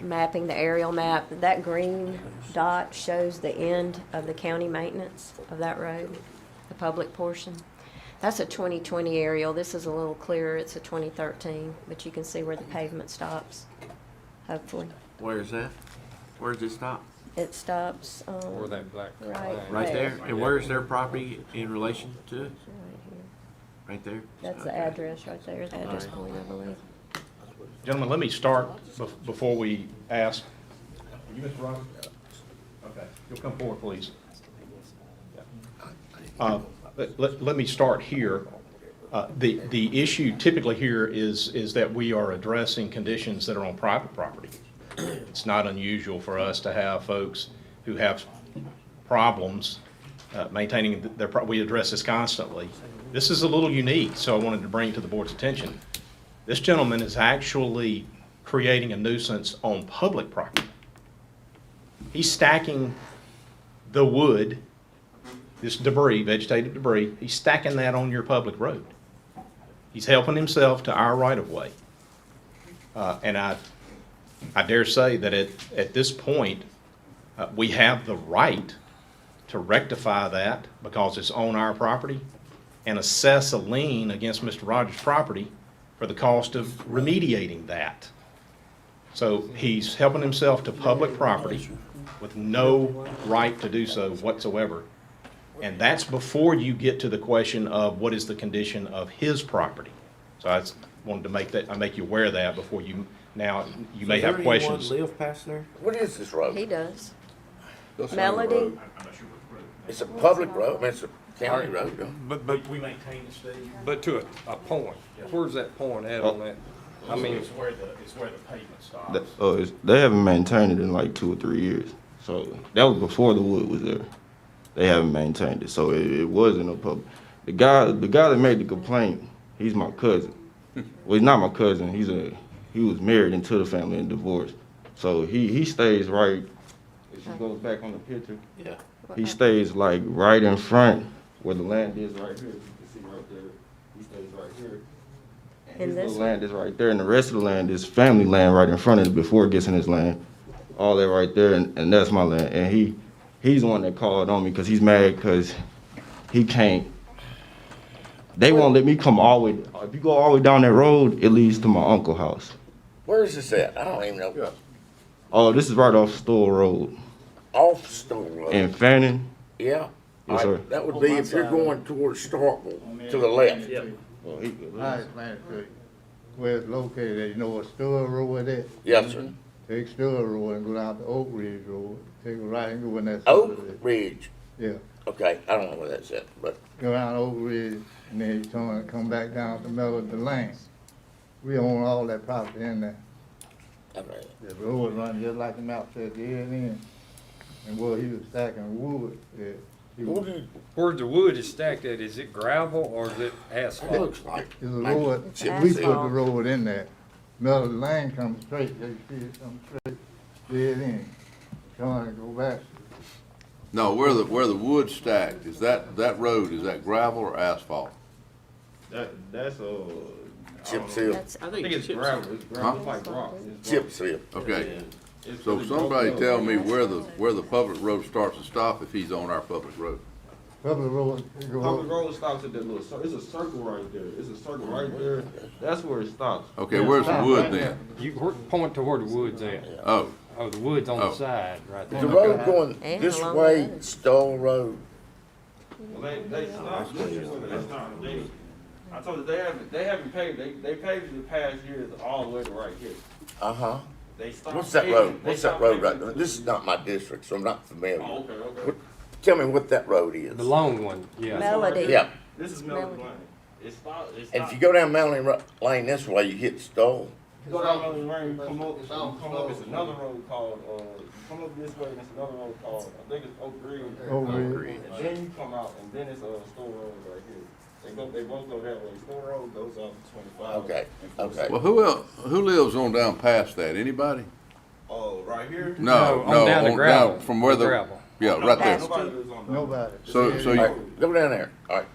mapping, the aerial map. That green dot shows the end of the county maintenance of that road, the public portion. That's a 2020 aerial. This is a little clearer. It's a 2013, but you can see where the pavement stops, hopefully. Where is that? Where does it stop? It stops, Or that black right line. Right there? And where's their property in relation to it? Right here. Right there? That's the address right there, the address point, I believe. Gentlemen, let me start before we ask. Are you Mr. Roberts? Okay, you'll come forward, please. Let me start here. The issue typically here is that we are addressing conditions that are on private property. It's not unusual for us to have folks who have problems maintaining their, we address this constantly. This is a little unique, so I wanted to bring it to the board's attention. This gentleman is actually creating a nuisance on public property. He's stacking the wood, this debris, vegetated debris, he's stacking that on your public road. He's helping himself to our right-of-way. And I dare say that at this point, we have the right to rectify that because it's on our property and assess a lien against Mr. Rogers' property for the cost of remediating that. So he's helping himself to public property with no right to do so whatsoever. And that's before you get to the question of what is the condition of his property. So I wanted to make you aware of that before you, now you may have questions. Live past there? What is this road? He does. That's not a Melody? road. I'm not sure what road. It's a public road, I mean, it's a county road, though. But We maintain the state. but to a point. Where's that point at on that? I mean, It's where the pavement stops. They haven't maintained it in like 2 or 3 years. So that was before the wood was there. They haven't maintained it, so it wasn't a public. The guy that made the complaint, he's my cousin. Well, he's not my cousin. He was married into the family and divorced. So he stays right. If she goes back on the picture, Yeah. he stays like right in front where the land is right here. You can see right there. He stays right here. And His this little land is right there, and the rest of the land is family land right in front of it before it gets in his land. All that right there, and that's my land. And he's the one that called on me because he's mad because he can't. They won't let me come all the way. If you go all the way down that road, it leads to my uncle's house. Where is this at? I don't even know. Oh, this is right off Stoll Road Off Stone Road. in Fannin. Yeah. Yes, sir. That would be if you're going towards Starkville, to the left. Well, Where it's located, you know what Stewart Road is? Yes, sir. Take Stewart Road and go down to Oak Ridge Road, take a right and go in that. Oak Ridge. Yeah, Okay, I don't know where that's at, but go down Oak Ridge and then you turn and come back down the middle of the lane. We own all that property in there. okay. The road run just like the map said, the end. And where he was stacking wood, where the wood is stacked at, is it gravel or is it It asphalt? looks like. it's a road, It's we put the asphalt. road in there. Middle of the lane comes straight, you see it comes straight, dead end. Turn and go back. No, where the wood's stacked, is that road, is that gravel or asphalt? That's a. Chip seal. That's, I think it's gravel. It's gravel, like rock. Chip seal. Okay, so somebody tell me where the public road starts and stops if he's on our public road. Public road, you go Public up. road stops at that little, it's a circle right there. It's a circle right there. That's where it stops. Okay, where's the wood then? You point to where the wood's at. Oh, Oh, the wood's on the Oh. side right Is there. the road going And this along way, the road. Stone Road? Well, they stopped. I told you, they haven't paved, they paved the past years all the way to right here. Uh-huh. They stopped. What's that paving- road? they What's that stopped road right paving- there? This is not my district, so I'm not familiar. Oh, okay, okay. What- Tell me what that road is. The long one, yeah. Melody. Yeah, This is Melody. Melody Lane. It stopped, it and stopped. if you go down Melanie Lane this way, you hit Stone. Go down Melody Lane, come up, it's another road called, come up this way, and it's another road called, I think it's Oak Ridge. Oak Ridge. And then you come out, and then it's, Store Road right here. They both go that way. Store Road goes up to 25. Okay, okay. well, who lives on down past that, anybody? Oh, right here? No, on down the gravel. from where The the, gravel. yeah, right there. Nobody lives on that. Nobody. So All you, right, go down there. All right.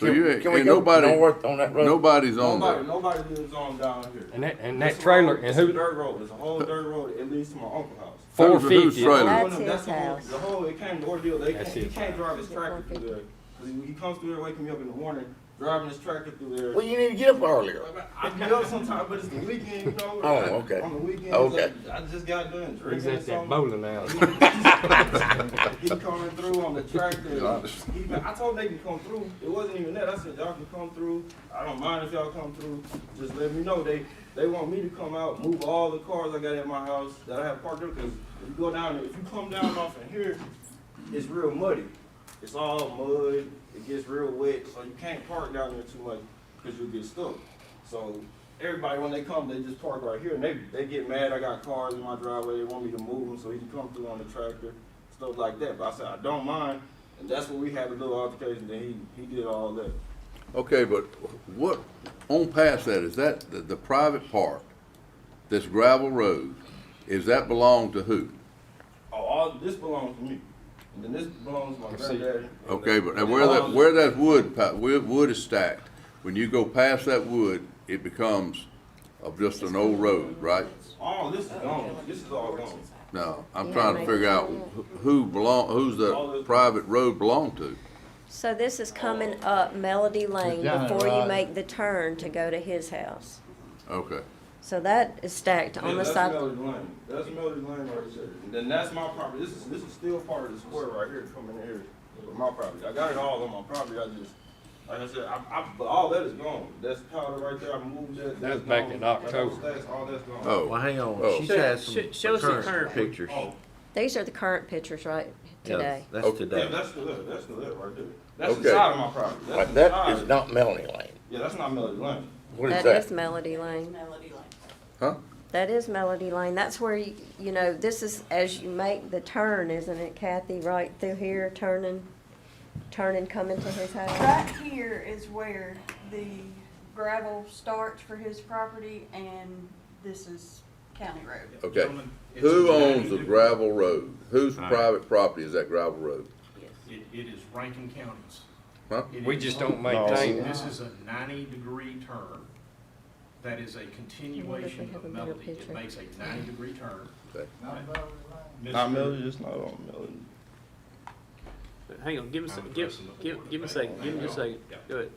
So you ain't, Can we ain't go nobody, north on that road? nobody's on there. Nobody lives on down here. And that trailer, and It's a who, dirt road, it's a whole dirt road, it leads to my uncle's house. Whose 450. trailer? That's The his house. whole, it came to ordeal, That's he his can't drive his tractor through there. Cause he comes through there waking me up in the morning, driving his tractor through there. Well, you need to get up earlier. I get up sometimes, but it's the weekend, you know. Oh, okay. On the weekends, Okay. I just got done he's drinking or at that something. bowling alley. He coming through on the tractor. I told them they can come through. It wasn't even that. I said, y'all can come through. I don't mind if y'all come through. Just let me know. They want me to come out, move all the cars I got at my house that I have parked there. Because if you go down there, if you come down off in here, it's real muddy. It's all mud. It gets real wet. So you can't park down there too much because you'll get stuck. So everybody, when they come, they just park right here. And they get mad. I got cars in my driveway. They want me to move them so he can come through on the tractor. Stuff like that. But I said, I don't mind. And that's what we had a little altercation. Then he did all that. Okay, but what, on past that, is that the private part, this gravel road, is that belong to who? Oh, all this belongs to me. And then this belongs to my granddaddy. Okay, but now where that wood is stacked, when you go past that wood, it becomes of just an old road, right? All this is gone. This is all gone. No, I'm trying to figure out who's the private road belong to. So this is coming up Melody Lane before you make the turn to go to his house. Okay. So that is stacked on the that's side. Melody Lane. That's Melody Lane right there. And then that's my property. This is still part of the square right here coming in here with my property. I got it all on my property. I just, like I said, but all that is gone. That's powder right there. I moved that. That's back in October. All that's gone. Oh. Well, hang on, Oh. she's had some Show us the current current pictures. Oh, These are the current pictures right Yeah, today. that's Okay. yeah, today. that's still it. That's still it right there. That's Okay. inside of my property. That's Like, that inside. is not Melanie Lane. Yeah, that's not Melody Lane. What is That that? is Melody Lane. Huh? That is Melody Lane. That's where you know, this is as you make the turn, isn't it, Kathy? Right through here, turning, coming to his house. Right here is where the gravel starts for his property, and this is county road. Okay. Gentlemen, it's Who a owns 90 the degree- gravel road? Whose All right. private property is that gravel road? It is Rankin County's. Huh? It We is- just don't maintain it. This is a 90-degree turn. That is a continuation have a of better Melody. It picture. makes a 90-degree turn. Okay. Not Melody, it's not on Melody. Hang on, give me a second, give me a second, give me just a second. Yeah. Go ahead.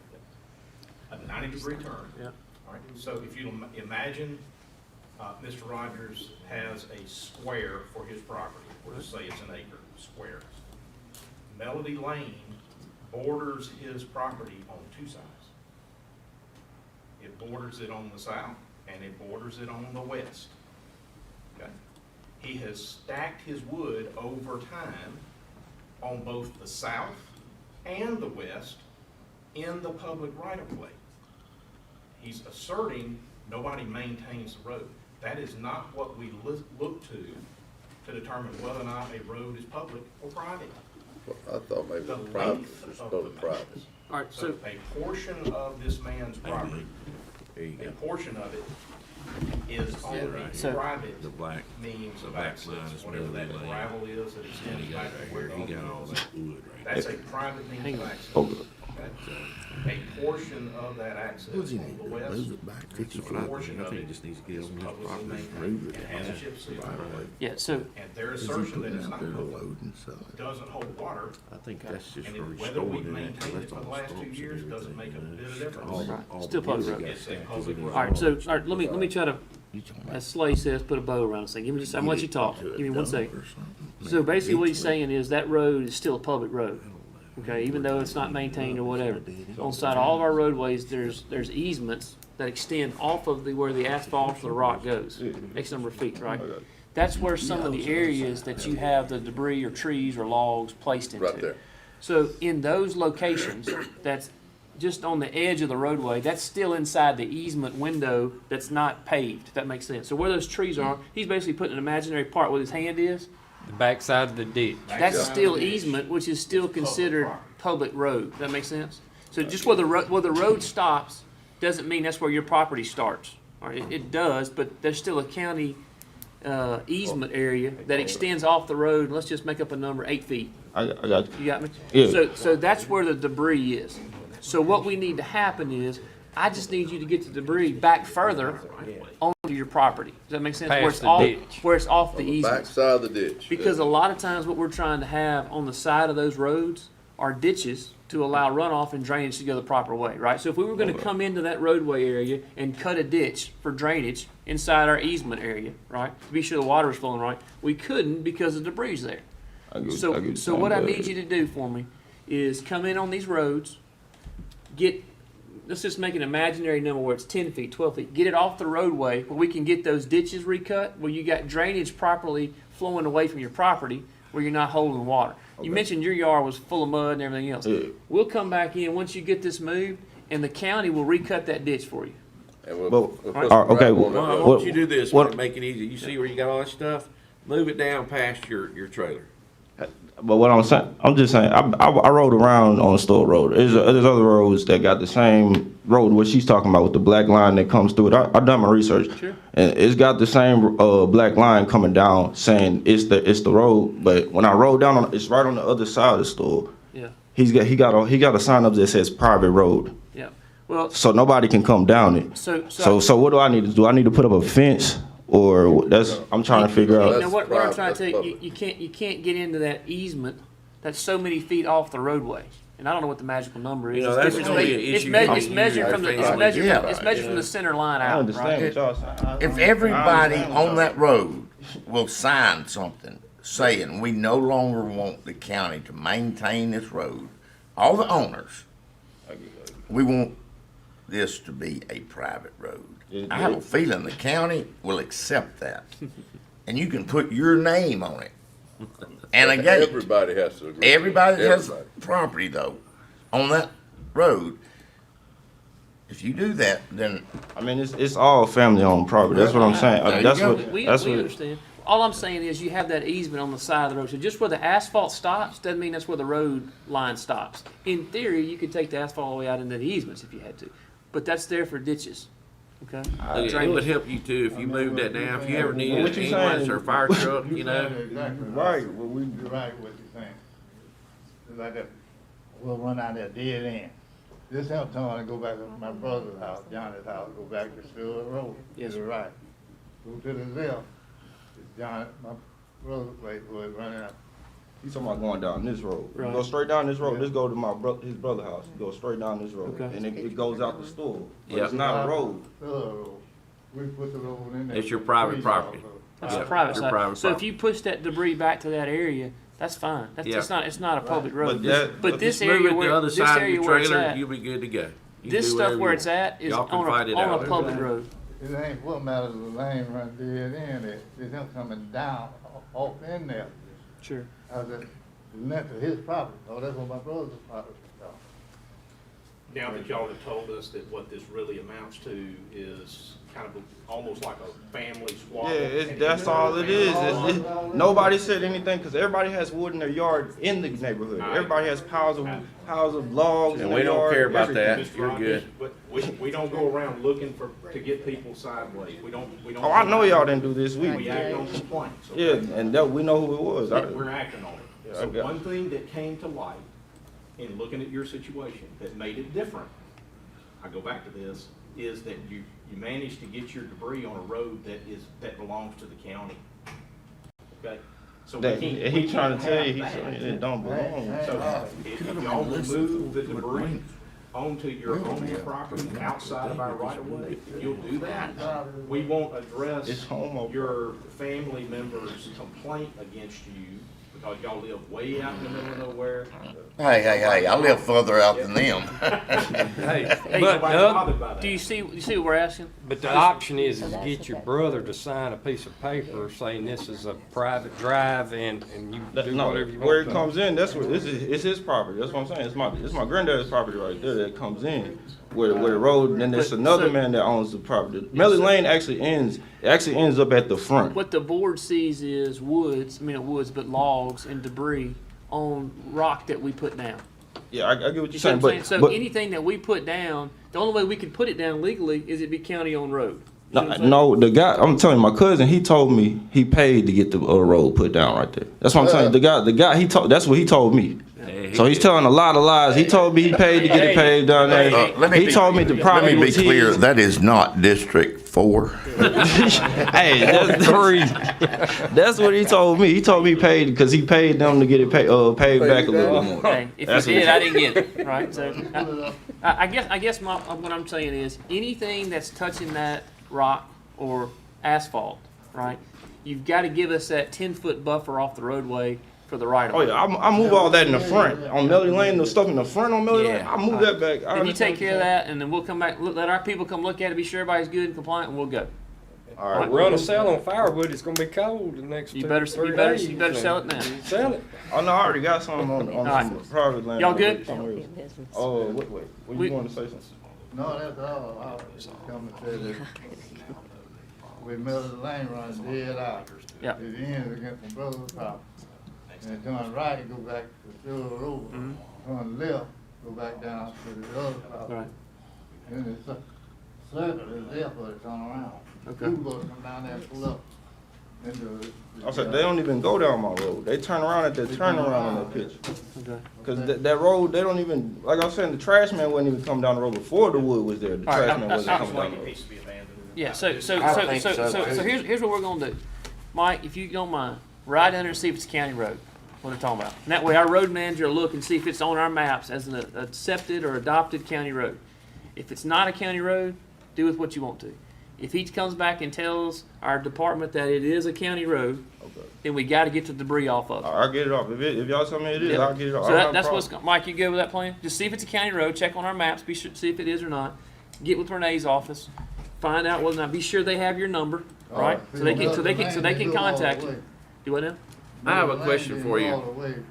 A 90-degree turn. Yeah. All right, so if you imagine, Mr. Rogers has a square for his property, we'll just say it's an acre square. Melody Lane borders his property on two sides. It borders it on the south, and it borders it on the west. Okay? He has stacked his wood over time on both the south and the west in the public right-of-way. He's asserting nobody maintains the road. That is not what we look to determine whether or not a road is public or private. I thought maybe The the private length was of supposed the to private. All right, So so, a portion of this man's property, There you a go. portion of it is only So- private The black, means the of black access, line is whatever that Melody Lane. gravel is that and extends he got back it right to where here, he the got all house is. that wood right That's a private means Hang of on. access. Okay. Okay? A portion of that access on the west, a portion of it is publicly maintained. It has chip seal. yeah, so, And their assertion that it's not public doesn't hold water. I think that's just And for whether restoring we've it, maintained it that's for the all last 2 stumps years and doesn't make a everything. bit of difference. Right. Still public road. It's a public road. all right, so, all right, let me try to, as Slay says, put a bow around this thing. Give me just, I'm gonna let you talk. Give me 1 second. So basically what he's saying is that road is still a public road. Okay, even though it's not maintained or whatever. On the side of all of our roadways, there's easements that extend off of where the asphalt or the rock goes. X number of feet, right? That's where some of the areas that you have the debris or trees or logs placed into. Right there. So in those locations, that's just on the edge of the roadway, that's still inside the easement window that's not paved, if that makes sense. So where those trees are, he's basically putting an imaginary part where his hand is. The backside of the ditch. That's still easement, which is still considered public road. Does that make sense? So just where the road stops doesn't mean that's where your property starts. All right, it does, but there's still a county easement area that extends off the road. Let's just make up a number, 8 feet. I got you. You got me? Yeah. So that's where the debris is. So what we need to happen is, I just need you to get the debris back further onto your property. Does that make sense? Where Past it's the off, ditch. where it's off the On the easement. backside of the ditch. Because a lot of times what we're trying to have on the side of those roads are ditches to allow runoff and drainage to go the proper way, right? So if we were gonna come into that roadway area and cut a ditch for drainage inside our easement area, right? To be sure the water is flowing right, we couldn't because the debris is there. So what I need you to do for me is come in on these roads, let's just make an imaginary number where it's 10 feet, 12 feet. Get it off the roadway where we can get those ditches recut, where you got drainage properly flowing away from your property, where you're not holding water. You mentioned your yard was full of mud and everything else. Yeah. We'll come back in once you get this moved, and the county will recut that ditch for you. And we'll But- put okay, gravel on well, that Why road. don't you do this, what- make it easy, you see where you got all that stuff, move it down past your trailer. But what I'm saying, I'm just saying, I rode around on Store Road. There's other roads that got the same road, what she's talking about with the black line that comes through it. I done my research. Sure. And it's got the same black line coming down saying it's the road. But when I rode down on, it's right on the other side of the store. Yeah, He got a sign up that says private road, yeah. Well, so nobody can come down it. So what do I need to do? I need to put up a fence, or I'm trying to figure you out. know what I'm trying to tell you, public. you can't get into that easement that's so many feet off the roadway. And I don't know what the magical number is. You know, that's It's gonna be an it's issue me- between it's you measured and from the, your it's family. measured, Yeah. it's measured from the center line I out, understand right? what y'all saying. If everybody on that road will sign something saying we no longer want the county to maintain this road, all the owners, we want this to be a private road. I have a feeling the county will accept that. And you can put your name on it. And a gate. Everybody has to agree. Everybody that has Everybody. property though, on that road, if you do that, then I mean, it's all family-owned property. That's what I'm saying. There you That's go. what. We That's what. understand. All I'm saying is you have that easement on the side of the road. So just where the asphalt stops doesn't mean that's where the road line stops. In theory, you could take the asphalt all the way out into the easements if you had to. But that's there for ditches. Okay? It would help you too if you moved that down, if you ever needed What an you ambulance saying? or a fire truck, you know. Exactly Right. Well, you're right what you're saying. It's like that, we'll run out there dead end. This help time to go back to my brother's house, Johnny's house, go back to Spillway Road. Yes, You're right. Go to the left, it's John, my brother's place was running out. He's talking about going down this road. Right. Go straight down this road. Let's go to his brother's house. Go straight down this road, Okay. and it goes out the store. But Yep. it's not a road. Road. We put the road in there. It's your private property. That's Yeah, the private your side. private So if property. you push that debris back to that area, that's fine. That's Yeah. it's not a public road. But But this Just move area it where the other this side of area your where it's trailer, at, you'll be good to go. You this do stuff whatever where you it's want. at is Y'all can on fight it a out. public road. It ain't what matters, the lane run dead end, it's them coming down off in there. Sure. I was at, next to his property, oh, that's what my brother's property was. Now that y'all have told us that what this really amounts to is kind of almost like a family squabble. Yeah, and that's it's all it is. family- Nobody said anything because everybody has wood in their yard in the neighborhood. Everybody has piles of logs in And their we don't yard, care about everything. that. Mr. You're Rogers, good. But we don't go around looking to get people sideways. We don't. Oh, I know y'all didn't do this. We act on complaints. Yeah, okay? and that we know who it was. We're acting on it. Yeah, So I got one thing that came to light in looking at your situation that made it different, I go back to this, is that you managed to get your debris on a road that belongs to the county. Okay? So we That, can't. he we trying can't to tell you, have he's that. saying it don't belong. So if y'all will move the debris onto your own property outside of our right of way, if you'll do that, we won't address It's home. your family member's complaint against you because y'all live way out in the middle of nowhere. hey, I live further out than them. Hey, Hey, but Nobody's the, bothered by that. Do you see what we're asking? but the option is get your brother to sign a piece of paper saying this is a private drive and you do No, whatever you where want. it comes in, that's where it's his property. That's what I'm saying. It's my granddad's property right there that comes in. Where the road, then there's But- another so- man that owns the property. Melly Lane actually ends up at the front. What the board sees is but logs and debris on rock that we put down. Yeah, I get what You you're see saying, what I'm saying? So but anything that we put down, the only way we can put it down legally is it be county-owned road. No, the guy, I'm telling you, my cousin, he told me he paid to get the road put down right there. That's what I'm telling you. The guy, that's what he told me. So he's telling a lot of lies. He told me he paid to get it paved down there. He told me the property was his. Let me be clear, that is not District 4. Hey, that's 3. That's what he told me. He told me he paid because he paid them to get it paved back a little more. Hey, if he did, I didn't get it, right? So, I guess what I'm saying is, anything that's touching that rock or asphalt, right? You've got to give us that 10-foot buffer off the roadway for the right of way. Oh yeah, I move all that in the front on Melody Lane. The stuff in the front on Melody Lane, I move that back. And you take care of that, and then we'll come back. Let our people come look at it, be sure everybody's good and compliant, and we'll go. All right, run a sale on firewood. It's gonna be cold the next. You better sell it now. Sell it. Oh no, I already got some on some private land. Y'all good? Oh wait, you want to say something? No, that's all. I was coming to say that we Melody Lane runs dead out. Yeah. It ends against my brother's house. And turn right, go back to the road. Turn left, go back down to the other house. Right. And it's a circle is there for it to turn around. Okay. People gonna come down there and pull up. I said they don't even go down my road. They turn around at the turnaround on that picture. Okay. Cause that road, they don't even, like I was saying, the trash man wouldn't even come down the road before the wood was there. The trash man wasn't coming down the road. Yeah. So here's what we're gonna do, Mike. If you don't mind, ride down there and see if it's a county road. What they're talking about. And that way, our road manager will look and see if it's on our maps as an accepted or adopted county road. If it's not a county road, do with what you want to. If he comes back and tells our department that it is a county road, then we got to get the debris off of it. I'll get it off. If y'all tell me it is, Yeah. I'll get it off. So that's what's, Mike, you good with that plan? Just see if it's a county road, check on our maps, be sure, see if it is or not. Get with Renee's office, find out whether or not, be sure they have your number, right? So they can contact you. Do what now? I have a question for you.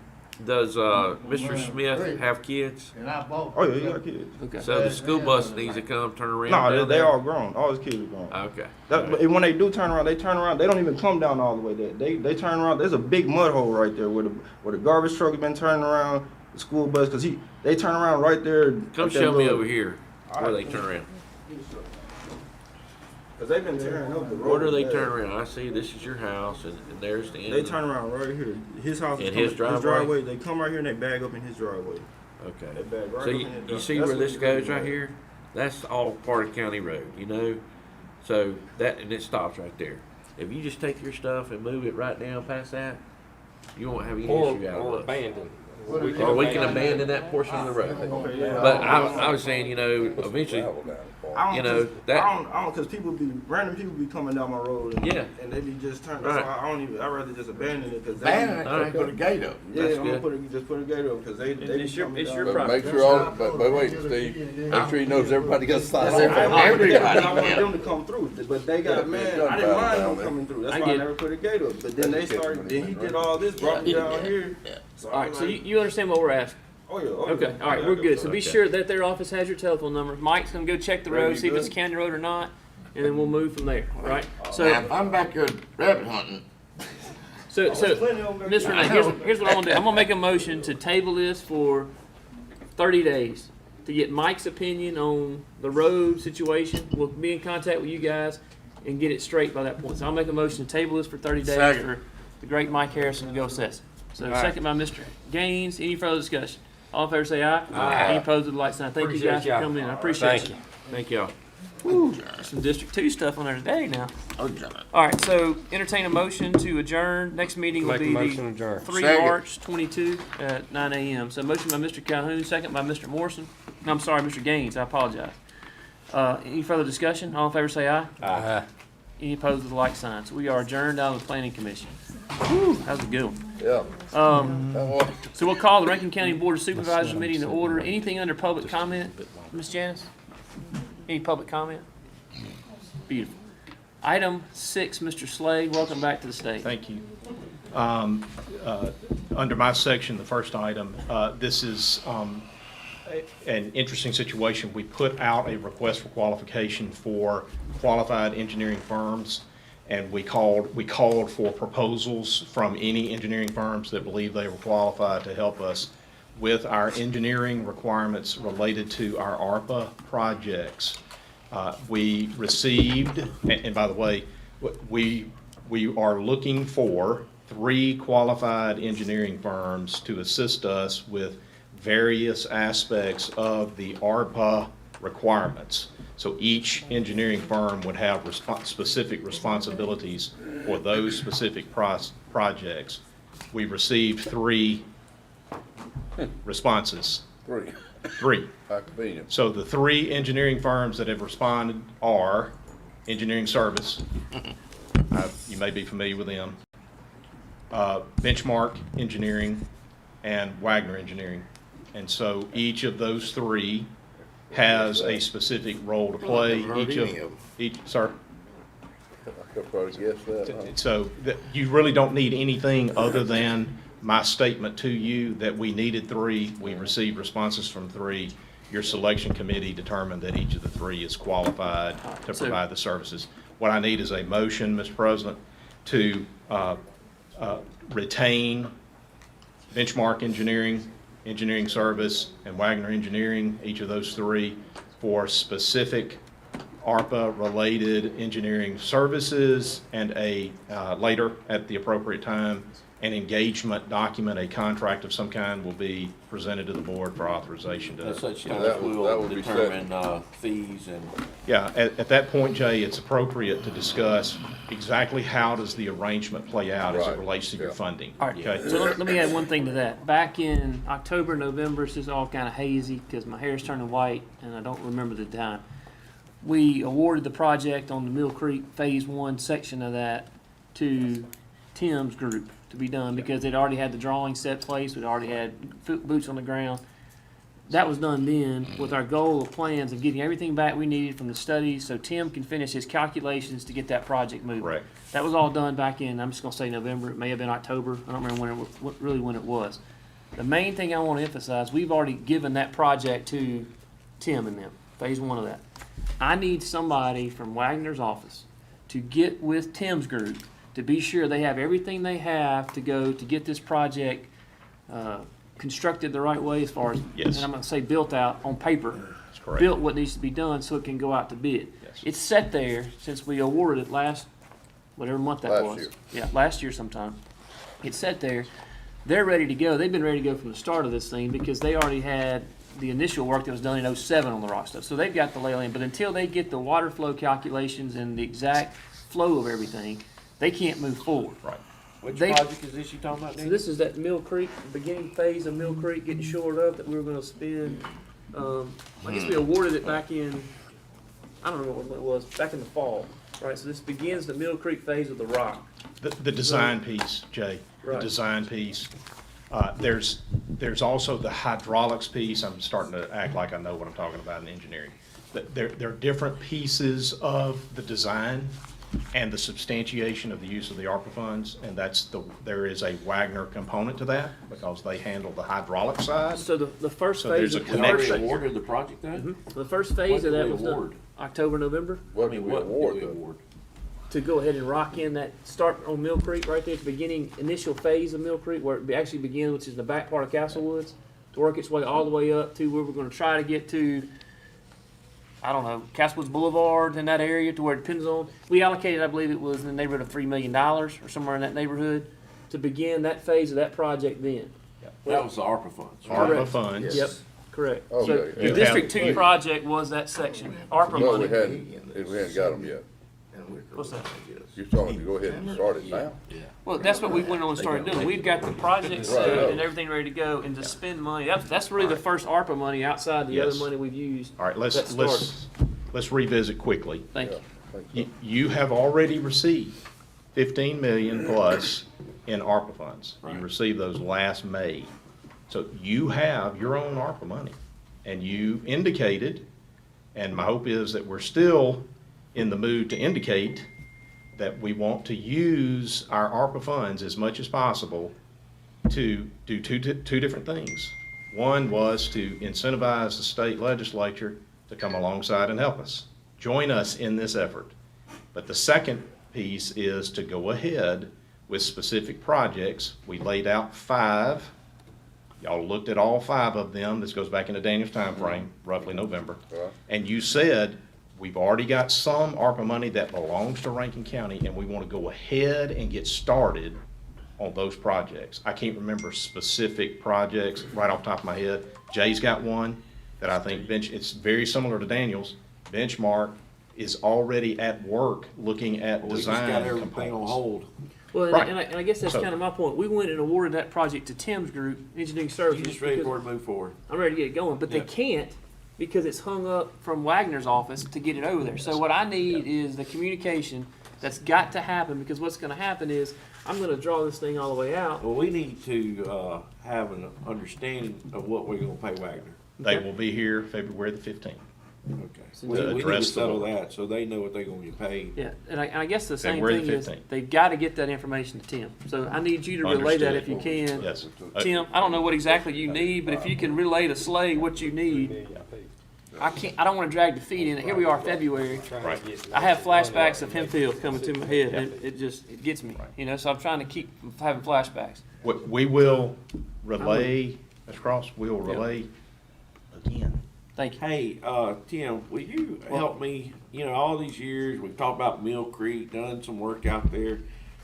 Does Mr. Smith have kids? Oh yeah, he got kids. Okay. So the school bus needs to come turn around? No, down they there? all grown. All his kids are grown. Okay. But when they do turn around, they turn around. They don't even come down all the way there. They turn around. There's a big mud hole right there where the garbage truck has been turning around. The school bus, cause they turn around right there. Come show me over here where they turn around. Cause they've been tearing up the road. Where do they turn around? I see this is your house and there's the end. They turn around right here. His house is In his driveway? They come right here and they bag up in his driveway. Okay. They bag right So up you, in his you driveway. see That's where what this you goes do. right here? That's all part of county road, you know? So that, and it stops right there. If you just take your stuff and move it right down past that, you won't have any issue out Or of it. abandoned. Or we can abandon that portion of the road. But I was saying, you know, eventually, you know, that. I don't, cause random people be coming down my road and, Yeah. and they be just turning. Right. That's why I'd rather just abandon it. Cause Abandon it, Alright. put a gate up. Yeah, That's I'm gonna good. just put a gate up because they be It's your coming down. property. But make sure all, but wait, Steve, make sure he knows everybody got signs. I want Everybody. them to come through, but they got man. I didn't mind them coming through. That's I why get I never put a gate up. But then they started. Then he did all this, brought me down here. So All right, so you understand what we're asking? Oh yeah. Okay, all right, we're good. So be sure that their office has your telephone number. Mike's gonna go check the road, see if it's a county road or not, and then we'll move from there, all right? Now, So, if I'm back here rabbit hunting, Ms. Renee, here's what I'm gonna do. I'm gonna make a motion to table this for 30 days to get Mike's opinion on the road situation. We'll be in contact with you guys and get it straight by that point. So I'll make a motion to table this for 30 days Second. for the great Mike Harrison to go assess it. So second by Mr. Gaines. Any further discussion? All in favor say aye. Aye. Any opposed with the light sign. Thank you guys for y'all. coming in. I appreciate Thank you. Thank y'all. There's some District 2 stuff on there today now. All right, so entertain a motion to adjourn. Next meeting will Make a be motion to the adjourn. 3 Second. March 22 at 9 a.m. So motion by Mr. Calhoun, second by Mr. Morrison. No, I'm sorry, Mr. Gaines. I apologize. Any further discussion? All in favor say aye. Aye. Any opposed with the like sign. So we are adjourned out of the Planning Commission. Whew, that was a good one. Yeah. So we'll call the Rankin County Board of Supervisors meeting to order. Anything under public comment, Ms. Janice? Any public comment? Beautiful. Item 6, Mr. Slade, welcome back to the stage. Thank you. Under my section, the first item, this is an interesting situation. We put out a request for qualification for qualified engineering firms, and we called for proposals from any engineering firms that believe they were qualified to help us with our engineering requirements related to our ARPA projects. We received, and by the way, we are looking for 3 qualified engineering firms to assist us with various aspects of the ARPA requirements. So each engineering firm would have specific responsibilities for those specific projects. We received 3 responses. 3. 3. How convenient. So the 3 engineering firms that have responded are Engineering Service. You may be familiar with them. Benchmark Engineering and Wagner Engineering. And so each of those 3 has a specific role to play. Sir? I could probably guess that. Huh? So you really don't need anything other than my statement to you that we needed 3. We received responses from 3. Your selection committee determined that each of the 3 is qualified to provide the services. What I need is a motion, Mr. President, to retain Benchmark Engineering, Engineering Service, and Wagner Engineering, each of those 3, for specific ARPA-related engineering services, and later, at the appropriate time, an engagement document, a contract of some kind, will be presented to the board for authorization to. At such Yeah, time, that we would will be determine fees and. Yeah, at that point, Jay, it's appropriate to discuss exactly how does the arrangement play out as it Right. relates to your funding. All right, Okay? so let me add one thing to that. Back in October, November, it's just all kind of hazy because my hair's turning white and I don't remember the time. We awarded the project on the Mill Creek Phase 1 section of that to Tim's group to be done because they'd already had the drawing set place, we'd already had boots on the ground. That was done then with our goal of plans of getting everything back we needed from the studies so Tim can finish his calculations to get that project moving. Correct. That was all done back in, I'm just gonna say November, it may have been October, I don't remember when it was. The main thing I wanna emphasize, we've already given that project to Tim and them, Phase 1 of that. I need somebody from Wagner's office to get with Tim's group to be sure they have everything they have to go to get this project constructed the right way as far as, Yes. and I'm gonna say built out on paper. That's correct. Built what needs to be done so it can go out to bid. Yes. It's set there since we awarded it whatever month that Last was. year. Yeah, last year sometime. It's set there. They're ready to go. They've been ready to go from the start of this thing because they already had the initial work that was done in '07 on the rock stuff. So they've got the lay of the land. But until they get the water flow calculations and the exact flow of everything, they can't move forward. Right. Which They- project is this you talking about, So Danny? this is that Mill Creek, the beginning phase of Mill Creek getting shored up that we were gonna spend, I guess we awarded it back in, I don't remember when it was, back in the fall, right? So this begins the Mill Creek phase of the rock. The design piece, Jay, the Right. design piece. There's also the hydraulics piece. I'm starting to act like I know what I'm talking about in engineering. There are different pieces of the design and the substantiation of the use of the ARPA funds, and there is a Wagner component to that because they handle the hydraulic side. So the first So phase. there's a of- We already connection. awarded the project then? The first phase of What that did was we done award? October, November, What I did mean, we what award did we though? award? to go ahead and rock in that, start on Mill Creek right there at the beginning, initial phase of Mill Creek, where it actually begins, which is the back part of Castle Woods, to work its way all the way up to where we're gonna try to get to, I don't know, Castle Woods Boulevard in that area to where it depends on, we allocated, I believe it was in the neighborhood of $3 million or somewhere in that neighborhood to begin that phase of that project then. That was the ARPA funds. ARPA Correct. funds. Yep, correct. So Okay. the District 2 project was that section, ARPA No, money. we hadn't got them yet. What's that? You're telling me to go ahead and start it now? Well, that's what we went on and started doing. We've got the project set Right. and everything ready to go, and to spend money. That's really the first ARPA money outside the other Yes. money we've used. All right, that started. let's revisit quickly. Thank you. You have already received 15 million plus in ARPA funds. You received those last May. So you have your own ARPA money. And you indicated, and my hope is that we're still in the mood to indicate that we want to use our ARPA funds as much as possible to do two different things. One was to incentivize the state legislature to come alongside and help us, join us in this effort. But the second piece is to go ahead with specific projects. We laid out 5. Y'all looked at all 5 of them. This goes back into Daniel's time frame, roughly November. Right. And you said, We've already got some ARPA money that belongs to Rankin County, and we want to go ahead and get started on those projects. I can't remember specific projects right off the top of my head. Jay's got one that I think it's very similar to Daniel's. Benchmark is already at work looking at We just design got everything on components. hold. Well, Right. and I guess that's So- kind of my point. We went and awarded that project to Tim's group, Engineering Services. You just ready because- for it to move forward? I'm ready to get it going, but Yeah. they can't because it's hung up from Wagner's office to get it over there. So what I need is the communication that's got to happen, because what's gonna happen is, I'm gonna draw this thing all the way out. Well, we need to, have an understanding of what we're gonna pay Wagner. They will be here February the 15th. Okay. So We to need to address the settle board. that, so they know what they're gonna get paid. Yeah, and I guess the same February thing the is, 15th. they've gotta get that information to Tim. So I need you to relay that if you can. Yes. Tim, I don't know what exactly you need, but if you can relay to Slade what you need. I don't wanna drag the feet in it. Here we are, February. Right. I have flashbacks of Hempfield coming to my head, and it gets me, you know, so I'm trying to keep having flashbacks. We will relay, Ms. Cross, we will relay again. Thank you. Hey, Tim, will you help me, you know, all these years, we've talked about Mill Creek, done some work out there.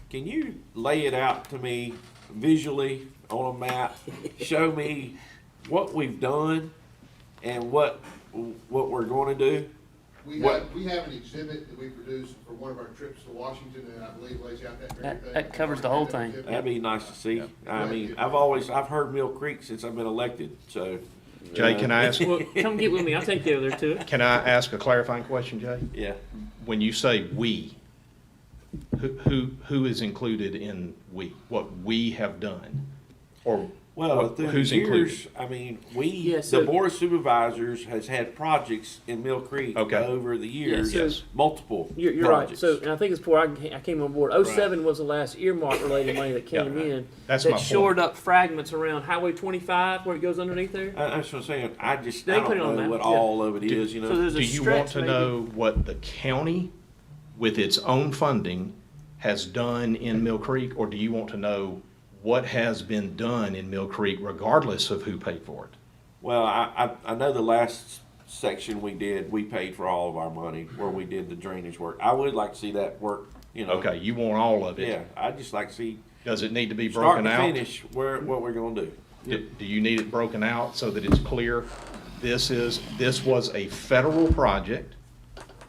Can you lay it out to me visually on a map? Show me what we've done and what we're gonna do? We have an exhibit that we produced for one of our trips to Washington, and I believe lays out that very thing. That covers the whole thing. That'd be nice to see. I mean, I've heard Mill Creek since I've been elected, so. Jay, can I ask, Well, come get with me, I'll take you over there too. can I ask a clarifying question, Jay? Yeah. When you say "we," who is included in "we"? What we have done? Or Well, through the who's years, included? I mean, Yeah, so- the Board of Supervisors has had projects in Mill Creek Okay. over the years, Yeah, so- multiple You're right. projects. So, and I think it's before I came on board. 07 was the last earmark related money that came Yeah, in. that's that my point. shored up fragments around Highway 25 where it goes underneath there. That's what I'm saying. I They don't put it on know that, what yeah. all of it is, you know. So there's a Do you stretch want to maybe. know what the county, with its own funding, has done in Mill Creek? Or do you want to know what has been done in Mill Creek regardless of who paid for it? Well, I know the last section we did, we paid for all of our money where we did the drainage work. I would like to see that work, you know. Okay, you want all of it? Yeah, I'd just like to see, Does it need to be start broken to out? finish, what we're gonna do. Do you need it broken out so that it's clear? This was a federal project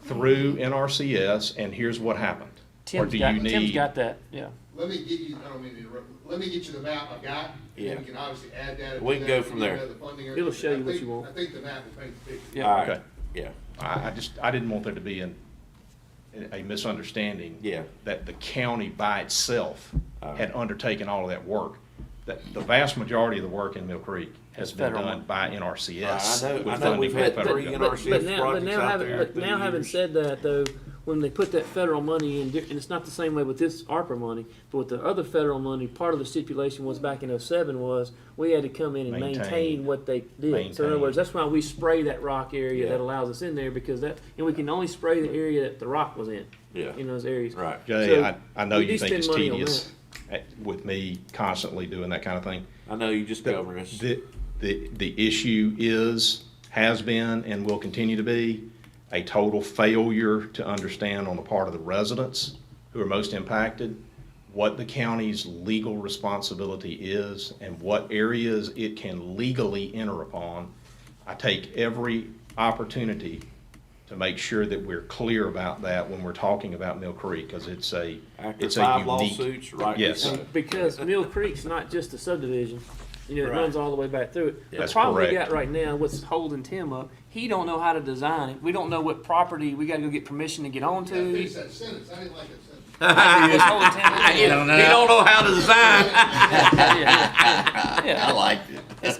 through NRCS, and here's what happened. Or do you Tim's need? got that, yeah. Let me get you, I don't mean to interrupt, let me get you the map I got, and Yeah. then we can obviously add that. and We do can that, go from and there. the funding, It'll everything. show you I what think- you want. I think the map will paint the picture. Yeah. All right. Okay. Yeah, I didn't want there to be a misunderstanding. Yeah. That the county by itself All right. had undertaken all of that work. That the vast majority of the work in Mill Creek has It's been federal done money. by NRCS. I know with we've funding from had the federal three government. NRCS projects out there But through now the having years. said that though, when they put that federal money in, and it's not the same way with this ARPA money, but with the other federal money, part of the stipulation was back in 07 was we had to come in and maintain what they did. So in other words, that's why we spray that rock area Yeah. that allows us in there, because that, and we can only spray the area that the rock was in. Yeah. In those areas. Right. Jay, So, I know we you do think spend it's money on tedious with me constantly doing that kind of thing. I know you just covered us. The issue has been, and will continue to be, a total failure to understand on the part of the residents who are most impacted what the county's legal responsibility is and what areas it can legally enter upon. I take every opportunity to make sure that we're clear about that when we're talking about Mill Creek, because it's a After unique. 5 lawsuits, right? Yes. Because Mill Creek's not just a subdivision, you know, it Right. runs all the way back through it. The That's problem we correct. got right now, what's holding Tim up, he don't know how to design it. We don't know what property we gotta go get permission to get onto. Yeah, finish that sentence, I didn't like that sentence. What's holding Tim up. He don't know how to design. Yeah. I liked it. It's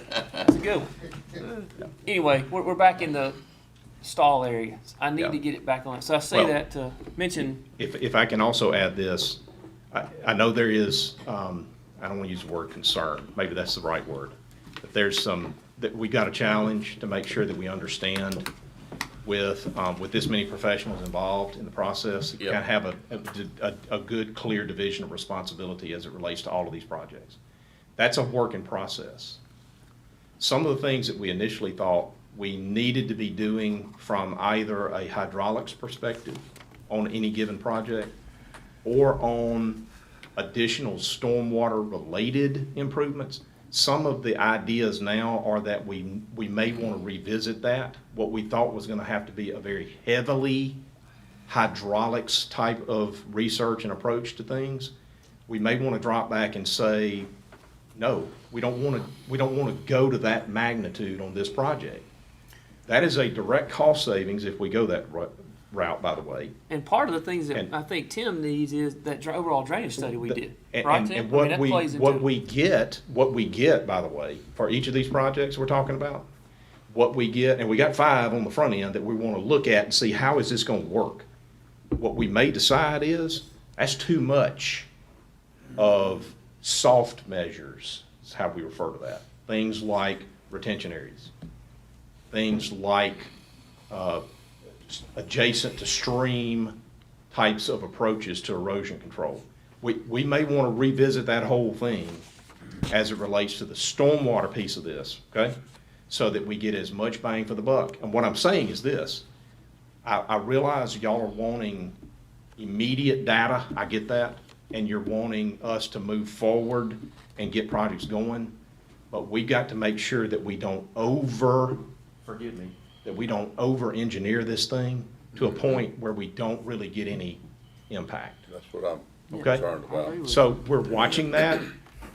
a good one. Anyway, we're back in the stall area. I need Yeah. to get it back on it. So I say Well, that to mention, If I can also add this, I know there is, I don't want to use the word concern, maybe that's the right word, but there's that we got a challenge to make sure that we understand with this many professionals involved in the process, Yep. kind of have a good, clear division of responsibility as it relates to all of these projects. That's a work in process. Some of the things that we initially thought we needed to be doing from either a hydraulics perspective on any given project or on additional stormwater-related improvements. Some of the ideas now are that we may want to revisit that. What we thought was going to have to be a very heavily hydraulics type of research and approach to things, we may want to drop back and say, no, we don't want to go to that magnitude on this project. That is a direct cost savings if we go that route, by the way. And part of the things that And- I think Tim needs is that overall drainage study we did, And, right, and, Tim? and I mean, what that we plays into what it. we get, by the way, for each of these projects we're talking about, what we get, and we got 5 on the front end that we want to look at and see how is this going to work. What we may decide is that's too much of soft measures, is how we refer to that. Things like retention areas, things like adjacent to stream types of approaches to erosion control. We may want to revisit that whole thing as it relates to the stormwater piece of this, okay? So that we get as much bang for the buck. And what I'm saying is this, I realize y'all are wanting immediate data, I get that, and you're wanting us to move forward and get projects going, but we got to make sure that we don't over-engineer this thing to a point where we don't really get any impact. That's what I'm Okay? concerned about. So we're watching that,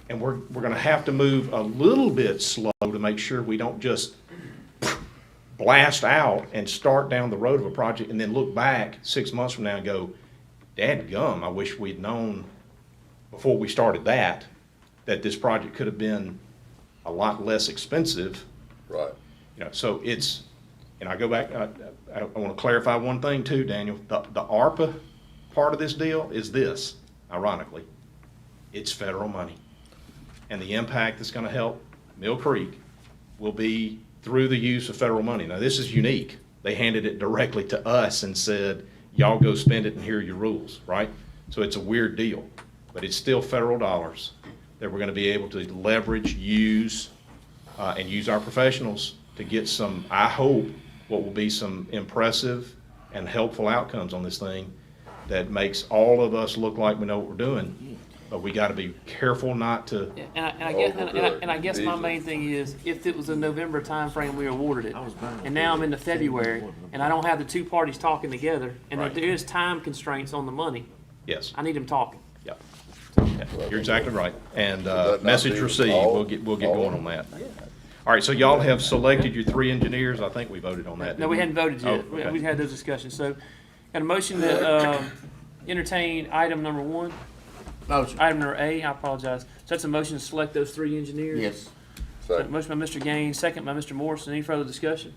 and we're gonna have to move a little bit slow to make sure we don't just blast out and start down the road of a project and then look back 6 months from now and go, dadgum, I wish we'd known before we started that this project could have been a lot less expensive. Right. You know, so it's, and I go back, I want to clarify one thing too, Daniel. The ARPA part of this deal is this, ironically, it's federal money. And the impact that's going to help Mill Creek will be through the use of federal money. Now, this is unique. They handed it directly to us and said, y'all go spend it and here are your rules, right? So it's a weird deal, but it's still federal dollars that we're going to be able to leverage, use, and use our professionals to get some, I hope, what will be some impressive and helpful outcomes on this thing that makes all of us look like we know what we're doing. But we got to be careful not to. And I guess my main thing is, if it was a November timeframe we awarded it, and now I'm into February, and I don't have the two parties talking together, and Right. there is time constraints on the money, Yes. I need them talking. Yeah. Yeah, you're exactly right. And that not message be received, all- we'll get going on that. All right, so y'all have selected your 3 engineers. I think we voted on that. No, didn't we hadn't voted yet. Oh, okay. We had those discussions. So, got a motion to entertain item number 1. Motion. Item number A, I apologize. So that's a motion to select those 3 engineers? Yes. Second. Motion by Mr. Gaines, second by Mr. Morrison. Any further discussion?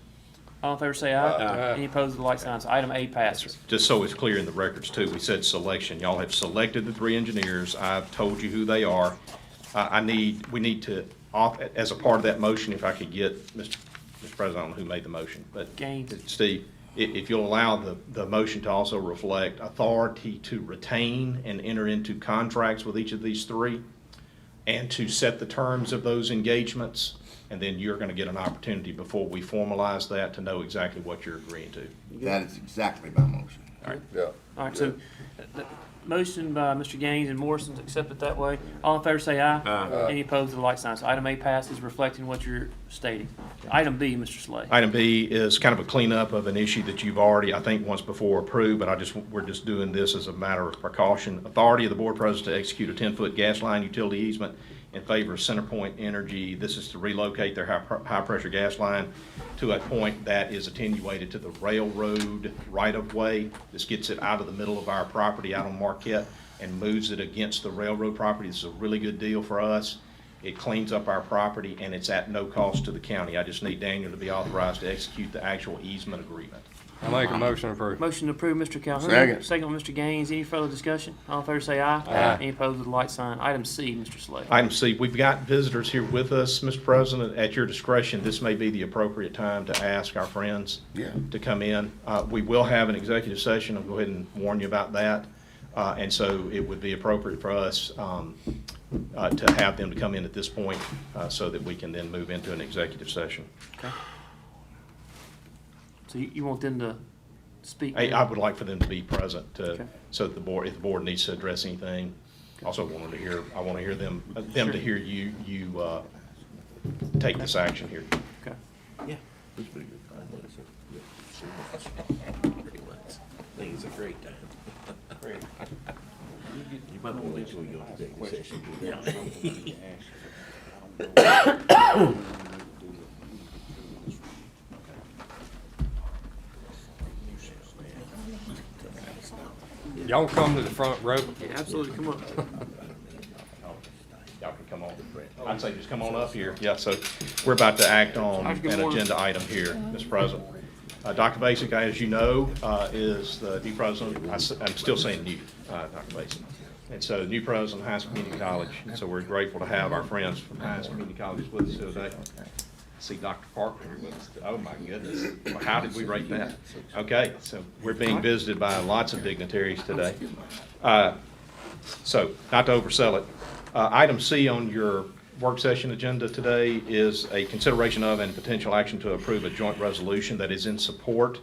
All in favor say aye. Aye. Any opposed with the like sign. So item A passes. Just so it's clear in the records too, we said selection. Y'all have selected the 3 engineers. I've told you who they are. We need to, as a part of that motion, if I could get, Mr. President, I don't know who made the motion, but Gaines. Steve, if you'll allow the motion to also reflect authority to retain and enter into contracts with each of these 3 and to set the terms of those engagements. And then you're going to get an opportunity before we formalize that to know exactly what you're agreeing to. That is exactly my motion. All right. Yeah. All right, so motion by Mr. Gaines and Morrison to accept it that way. All in favor say aye. Aye. Any opposed with the like sign. So item A passes, reflecting what you're stating. Item B, Mr. Slay. Item B is kind of a cleanup of an issue that you've already, I think, once before approved, but we're just doing this as a matter of precaution. Authority of the board president to execute a 10-foot gas line utility easement in favor of CenterPoint Energy. This is to relocate their high-pressure gas line to a point that is attenuated to the railroad right-of-way. This gets it out of the middle of our property out on Marquette and moves it against the railroad property. This is a really good deal for us. It cleans up our property, and it's at no cost to the county. I just need Daniel to be authorized to execute the actual easement agreement. I make a motion to approve. Motion to approve, Mr. Calhoun. Second. Second by Mr. Gaines. Any further discussion? All in favor say aye. Aye. Any opposed with the like sign. Item C, Mr. Slay. Item C, we've got visitors here with us, Mr. President. At your discretion, this may be the appropriate time to ask our friends to come in. We will have an executive session. I'll go ahead and warn you about that. And so it would be appropriate for us to have them to come in at this point so that we can then move into an executive session. So you want them to speak? I would like for them to be present, Okay. so that the board, if the board needs to address anything. Also I want to hear them to hear you take this action here. Okay. Yeah. Think it's a great time. Great. You might want to wait till you go to the session. Y'all come to the front row. Yeah, absolutely, come on. Y'all can come on. I'd say just come on up here. Yeah, so we're about to act on Dr. an Moore. agenda item here, Mr. President. Dr. Basic, as you know, is the new president. I'm still saying new, Dr. Basic. And so new president of Hines Community College. And so we're grateful to have our friends from Hines Community College with us today. See Dr. Parker here with us. Oh my goodness. Well, how did we rate that? Okay, so we're being visited by lots of dignitaries today. So not to oversell it, item C on your work session agenda today is a consideration of and potential action to approve a joint resolution that is in support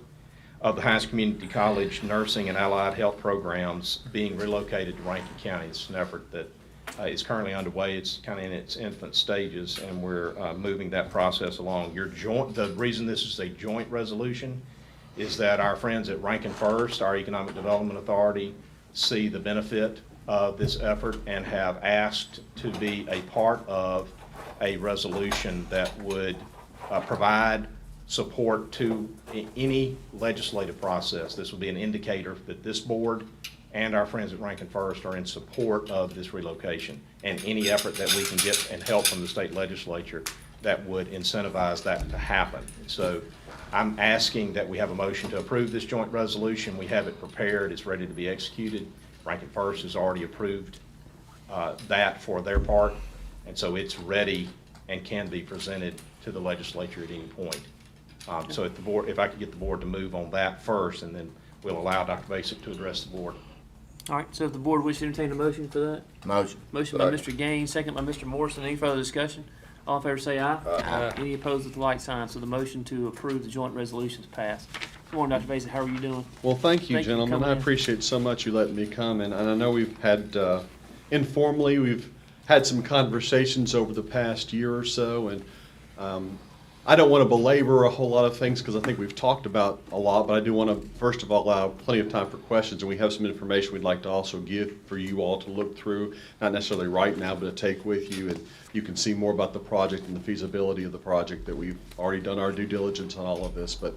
of the Hines Community College nursing and allied health programs being relocated to Rankin County. It's an effort that is currently underway. It's kind of in its infant stages, and we're moving that process along. The reason this is a joint resolution is that our friends at Rankin First, our Economic Development Authority, see the benefit of this effort and have asked to be a part of a resolution that would provide support to any legislative process. This will be an indicator that this board and our friends at Rankin First are in support of this relocation, and any effort that we can get and help from the state legislature that would incentivize that to happen. So I'm asking that we have a motion to approve this joint resolution. We have it prepared. It's ready to be executed. Rankin First has already approved that for their part, and so it's ready and can be presented to the legislature at any point. So if I could get the board to move on that first, and then we'll allow Dr. Basic to address the board. All right, so if the board wishes to entertain a motion for that? Motion. Motion by Mr. Gaines, second by Mr. Morrison. Any further discussion? All in favor say aye. Aye. Any opposed with the like sign. So the motion to approve the joint resolution is passed. Good morning, Dr. Basic. How are you doing? Well, thank you, Thank you for gentlemen. coming I in. appreciate so much you letting me come, and I know we've had, informally, we've had some conversations over the past year or so, and I don't want to belabor a whole lot of things because I think we've talked about a lot, but I do want to, first of all, allow plenty of time for questions, and we have some information we'd like to also give for you all to look through, not necessarily right now, but to take with you, and you can see more about the project and the feasibility of the project that we've already done our due diligence on all of this. But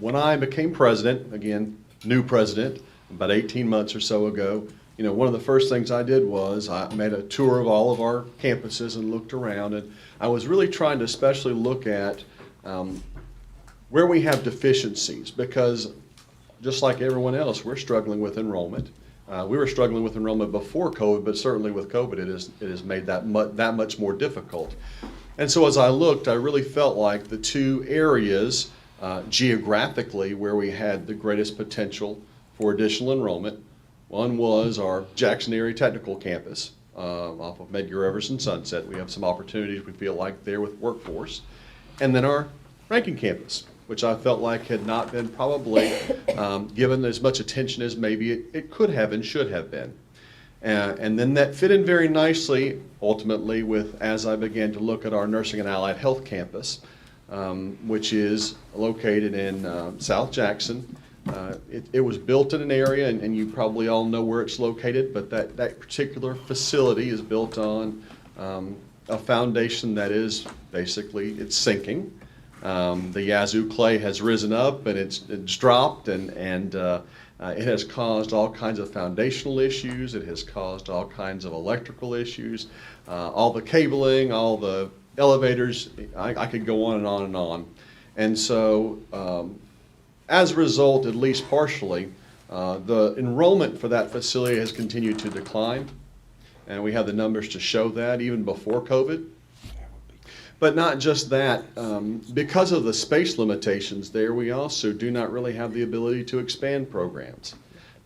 when I became president, again, new president, about 18 months or so ago, you know, one of the first things I did was I made a tour of all of our campuses and looked around, and I was really trying to especially look at where we have deficiencies, because just like everyone else, we're struggling with enrollment. We were struggling with enrollment before COVID, but certainly with COVID, it has made that much more difficult. And so as I looked, I really felt like the two areas geographically where we had the greatest potential for additional enrollment, one was our Jackson area technical campus off of Medgar Evers and Sunset. We have some opportunities we feel like there with workforce. And then our Rankin campus, which I felt like had not been probably given as much attention as maybe it could have and should have been. And then that fit in very nicely, ultimately, with as I began to look at our nursing and allied health campus, which is located in South Jackson. It was built in an area, and you probably all know where it's located, but that particular facility is built on a foundation that is basically, it's sinking. The Yazoo clay has risen up and it's dropped, and it has caused all kinds of foundational issues. It has caused all kinds of electrical issues, all the cabling, all the elevators. I could go on and on and on. And so as a result, at least partially, the enrollment for that facility has continued to decline. And we have the numbers to show that even before COVID. But not just that, because of the space limitations there, we also do not really have the ability to expand programs.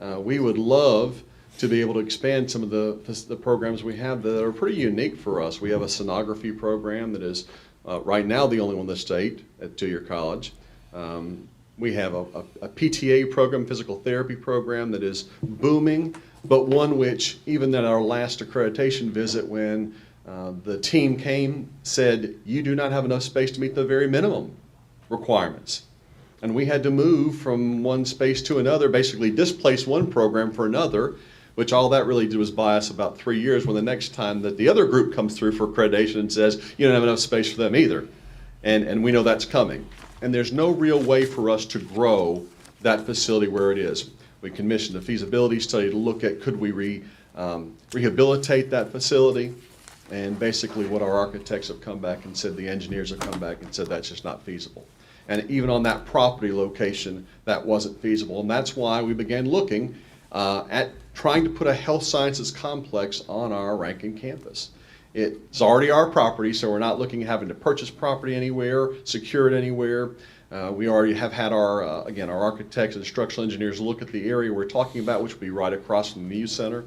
We would love to be able to expand some of the programs we have that are pretty unique for us. We have a sonography program that is right now the only one in the state at two-year college. We have a PTA program, physical therapy program, that is booming, but one which, even at our last accreditation visit, when the team came, said, you do not have enough space to meet the very minimum requirements. And we had to move from one space to another, basically displace one program for another, which all that really did was buy us about 3 years, when the next time that the other group comes through for accreditation and says, you don't have enough space for them either. And we know that's coming. And there's no real way for us to grow that facility where it is. We commissioned a feasibility study to look at could we rehabilitate that facility, and basically what our architects have come back and said, the engineers have come back and said that's just not feasible. And even on that property location, that wasn't feasible. And that's why we began looking at trying to put a health sciences complex on our Rankin campus. It's already our property, so we're not looking at having to purchase property anywhere, secure it anywhere. We already have had our, again, our architects and structural engineers look at the area we're talking about, which will be right across from the Muse Center.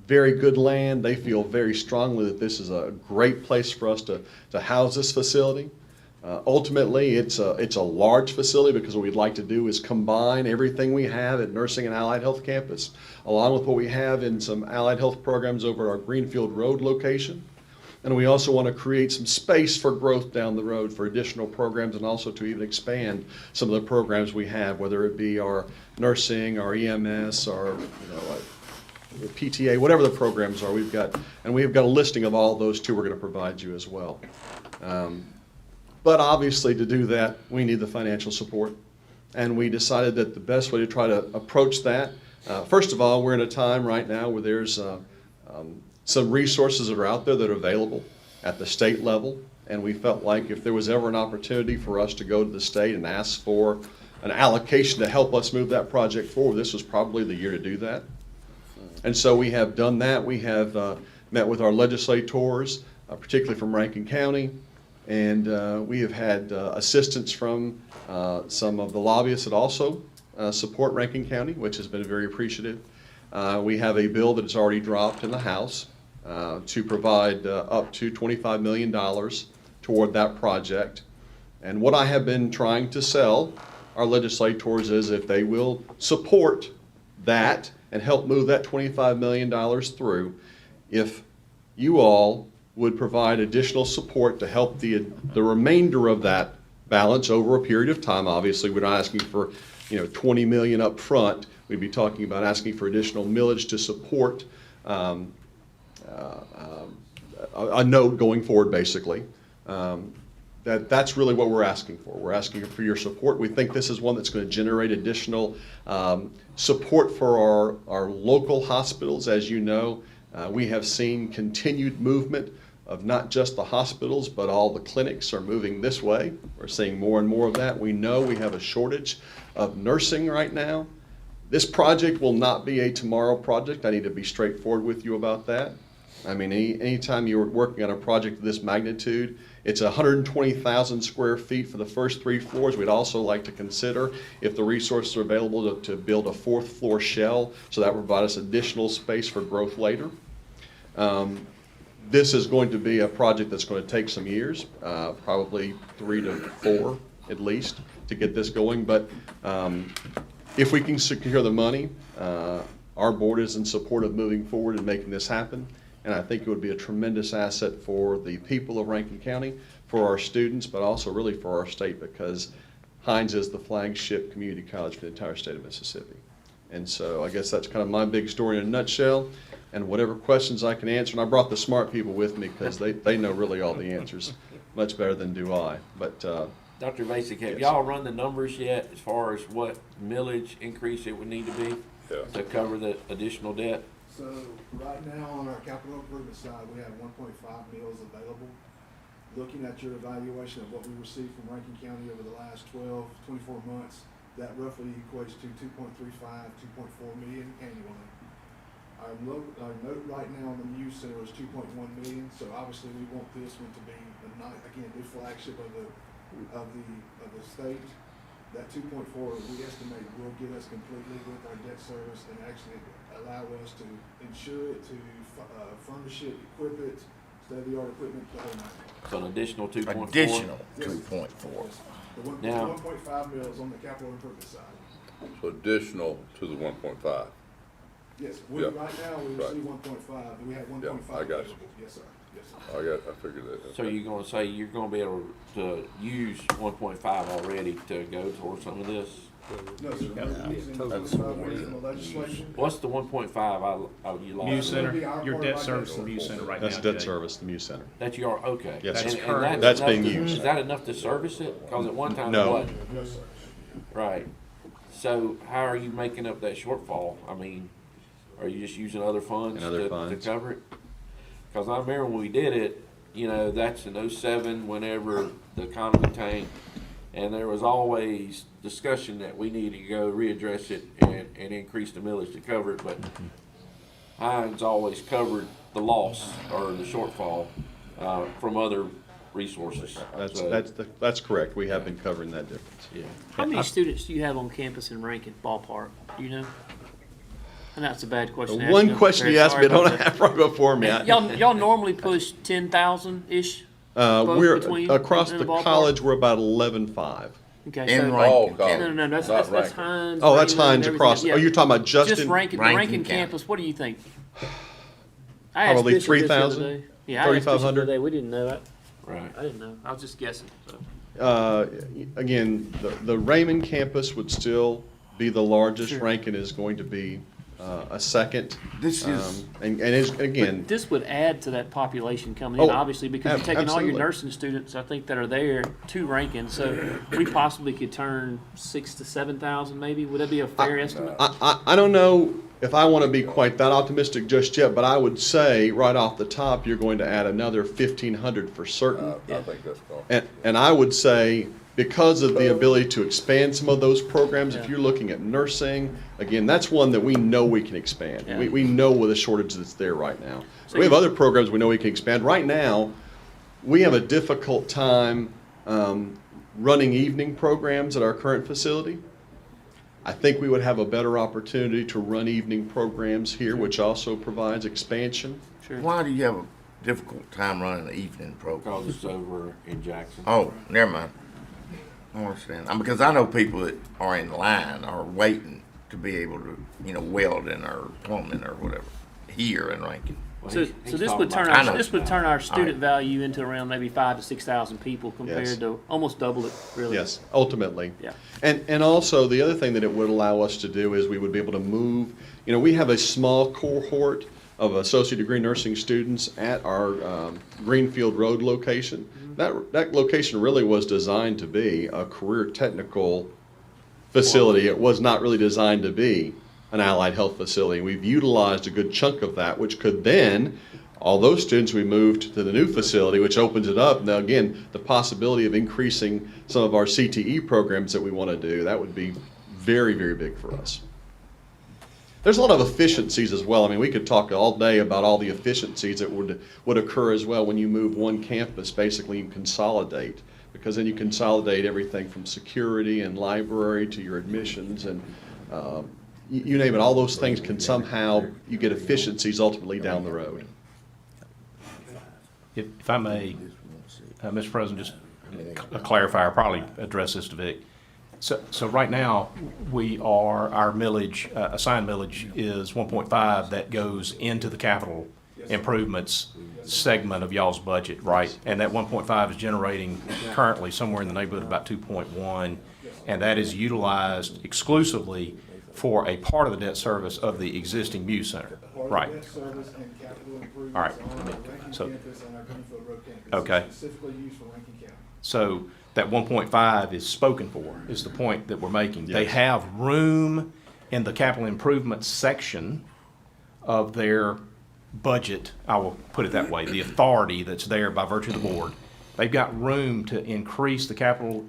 Very good land. They feel very strongly that this is a great place for us to house this facility. Ultimately, it's a large facility, because what we'd like to do is combine everything we have at Nursing and Allied Health campus, along with what we have in some allied health programs over at our Greenfield Road location. And we also want to create some space for growth down the road for additional programs, and also to even expand some of the programs we have, whether it be our nursing, our EMS, our PTA, whatever the programs are. We've got a listing of all those too. We're going to provide you as well. But obviously, to do that, we need the financial support. And we decided that the best way to try to approach that, first of all, we're in a time right now where there's some resources that are out there that are available at the state level. And we felt like if there was ever an opportunity for us to go to the state and ask for an allocation to help us move that project forward, this was probably the year to do that. And so we have done that. We have met with our legislators, particularly from Rankin County. And we have had assistance from some of the lobbyists that also support Rankin County, which has been very appreciative. We have a bill that has already dropped in the House to provide up to $25 million toward that project. And what I have been trying to sell our legislators is, if they will support that and help move that $25 million through, if you all would provide additional support to help the remainder of that balance over a period of time. Obviously, we're not asking for 20 million up front. We'd be talking about asking for additional millage to support a note going forward, basically. That's really what we're asking for. We're asking for your support. We think this is one that's going to generate additional support for our local hospitals. As you know, we have seen continued movement of not just the hospitals, but all the clinics are moving this way. We're seeing more and more of that. We know we have a shortage of nursing right now. This project will not be a tomorrow project. I need to be straightforward with you about that. I mean, anytime you're working on a project of this magnitude, it's 120,000 square feet for the first 3 floors. We'd also like to consider, if the resources are available, to build a 4th floor shell, so that will provide us additional space for growth later. This is going to be a project that's going to take some years, probably 3 to 4 at least, to get this going. But if we can secure the money, our board is in support of moving forward and making this happen. And I think it would be a tremendous asset for the people of Rankin County, for our students, but also really for our state, because Hines is the flagship community college for the entire state of Mississippi. And so I guess that's kind of my big story in a nutshell. And whatever questions I can answer, and I brought the smart people with me, because they know really all the answers much better than do I. But Dr. Basic, have yes. y'all run the numbers yet as far as what millage increase it would need to be to cover the additional debt? So right now on our capital improvement side, we have 1.5 mills available. Looking at your evaluation of what we received from Rankin County over the last 12, 24 months, that roughly equates to 2.35, 2.4 million annually. Our note right now on the Muse Center is 2.1 million, so obviously we want this one to be the flagship of the state. That 2.4 we estimate will get us completely with our debt service and actually allow us to insure it, to furnish it, equip it, state-of-the-art equipment, the whole nine. So an additional 2.4? Additional 2.4. The Now- 1.5 mils on the capital improvement side. So additional to the 1.5. Yes, Yeah. right now, we Right. receive 1.5, and we have 1.5 I got you. available. Yes, sir. Yes, sir. I figured that. So you're gonna say you're gonna be able to use 1.5 already to go towards some of this? No, sir, we're using 1.5 monies in the legislation. What's the 1.5 you lost? Muse Center, That'll be our your part debt of our service debt in the Muse Center right now. That's debt Jay. service, the Muse Center. That's your, okay. Yes, And- sir. and That's enough being to- used. Is that enough to service it? Cause at one time it No. wasn't. No, sir. Right. So how are you making up that shortfall? I mean, are you just using other funds And other to funds. cover it? Cause I remember when we did it, you know, that's in '07, whenever the economy tanked. And there was always discussion that we needed to go readdress it and increase the millage to cover it, but Hines always covered the loss or the shortfall, from other resources. So- That's correct. We have been covering that difference. Yeah. How many students do you have on campus in Rankin ballpark? Do you know? And that's a bad question. to ask One I'm question very you asked me, I sorry don't about that. have right before me. Y'all normally push 10,000-ish? both We're, between across in the ballpark? college, we're about 11.5. Okay, In so. Rankin No, no, no, that's Rankin. Hines. Oh, that's Raymond, Hines and across, everything. oh, you're talking about just Just in? Rankin, the Rankin Rankin County. campus, what do you think? I asked Probably Bishop this the other 3,000? day. Yeah, I asked Bishop the 3,500? other day, we didn't know that. Right. I didn't know, I was just guessing, so. Again, the Raymond campus would still be the largest. Sure. Rankin is going to be a second. This is- And it's, again, But this would add to that population coming in, Oh, obviously, because you're taking all your absolutely. nursing students, I think, that are there to Rankin, so we possibly could turn 6,000 to 7,000 maybe, would that be a fair estimate? I don't know if I want to be quite that optimistic just yet, but I would say right off the top, you're going to add another 1,500 for certain. I think that's going. And I would say, because of the ability to expand some of those programs, if Yeah. you're looking at nursing, again, that's one that we know we can expand. Yeah. We know with the shortage that's there right now. So We have you- other programs we know we can expand. Right now, we have a difficult time running evening programs at our current facility. I think we would have a better opportunity to run evening programs here, which also provides expansion. Sure. Why do you have a difficult time running the evening program? Because it's over in Jackson. Oh, never mind. I understand. Because I know people that are in line or waiting to be able to, welding or plumbing or whatever here in Rankin. Well, So, he's so this talking would turn about- I know. this would turn our student Alright. value into around maybe 5,000 to 6,000 people Yes. compared to almost double it, really. Yes, ultimately. Yeah. And also, the other thing that it would allow us to do is we would be able to move, we have a small cohort of associate degree nursing students at our Greenfield Road location. That location really was designed to be a career technical facility. It was not really designed to be an allied health facility. We've utilized a good chunk of that, which could then, all those students we moved to the new facility, which opens it up. Now, again, the possibility of increasing some of our CTE programs that we want to do, that would be very, very big for us. There's a lot of efficiencies as well. I mean, we could talk all day about all the efficiencies that would occur as well when you move one campus. Basically, you consolidate, because then you consolidate everything from security and library to your admissions and you name it. All those things can somehow, you get efficiencies ultimately down the road. If I may, Mr. President, just a clarifier, probably address this to Vic. So right now, our millage, assigned millage is 1.5 that goes into the capital improvements segment of y'all's budget, right? And that 1.5 is generating currently somewhere in the neighborhood of about 2.1, and that is utilized exclusively for a part of the debt service of the existing Muse Center, right? Debt service and capital improvements All right. on our Rankin So- campus and our Greenfield Road campus. Okay. It's specifically used for Rankin County. So that 1.5 is spoken for, is the point that we're making. They Yes. have room in the capital improvement section of their budget, I will put it that way, the authority that's there by virtue of the board. They've got room to increase the capital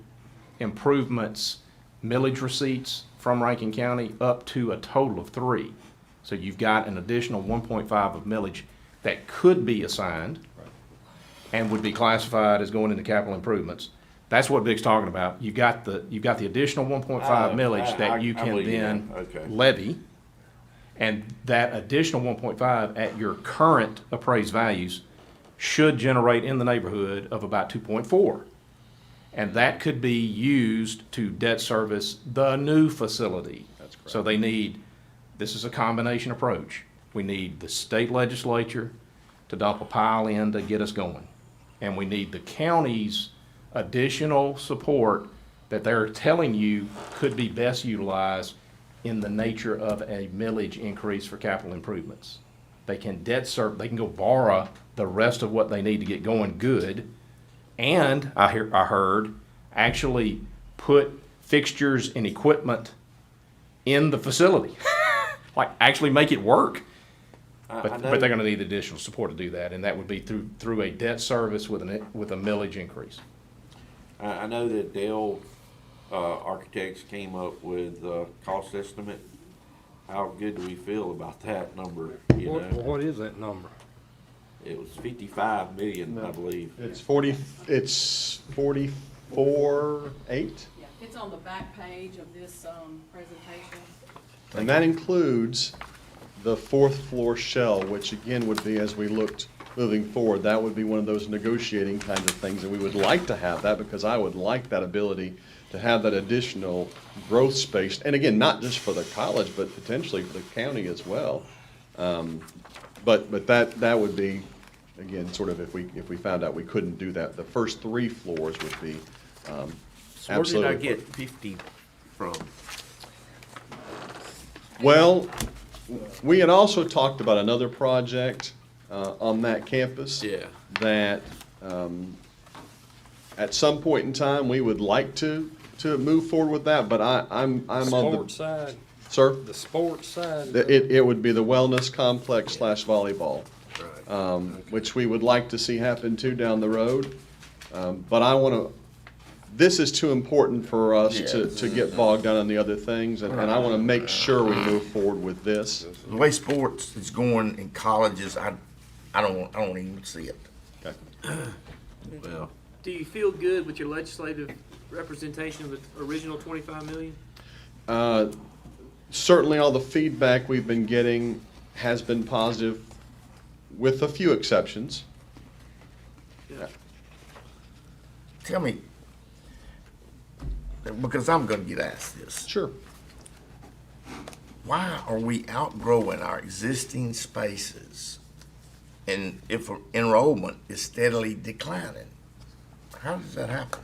improvements millage receipts from Rankin County up to a total of 3. So you've got an additional 1.5 of millage that could be assigned and would be classified as going into capital improvements. That's what Vic's talking about. You've got the additional 1.5 millage that you I can believe you then now. Okay. levy. And that additional 1.5 at your current appraised values should generate in the neighborhood of about 2.4. And that could be used to debt service the new facility. That's correct. So they need, this is a combination approach. We need the state legislature to dump a pile in to get us going. And we need the county's additional support that they're telling you could be best utilized in the nature of a millage increase for capital improvements. They can they can go borrow the rest of what they need to get going good. And I heard, actually put fixtures and equipment in the facility. Like, actually make it work. But they're gonna need additional support to do that, and that would be through a debt service with a millage increase. I know that Dell Architects came up with a cost estimate. How good do we feel about that number, you know? What is that number? It was 55 million, I believe. It's 44.8. Yeah, it's on the back page of this presentation. And that includes the fourth floor shell, which again would be, as we looked moving forward, that would be one of those negotiating kinds of things, and we would like to have that because I would like that ability to have that additional growth space. And again, not just for the college, but potentially for the county as well. But that would be, again, sort of if we found out we couldn't do that, the first 3 floors would be So where did I absolutely. get 50 from? Well, we had also talked about another project on that campus. Yeah. That at some point in time, we would like to move forward with that, but I'm on Sports the. side, Sir? the sports side. It would be the wellness complex / volleyball, which we would like to see happen too down the road. But this is too important for us to get bogged down on the other things, and I want to make sure we move forward with this. The way sports is going in colleges, I don't even see it. Okay. Well, Do you feel good with your legislative representation of the original 25 million? Certainly all the feedback we've been getting has been positive, with a few exceptions. Tell me, because I'm gonna get asked this. Sure. Why are we outgrowing our existing spaces, and if enrollment is steadily declining? How does that happen?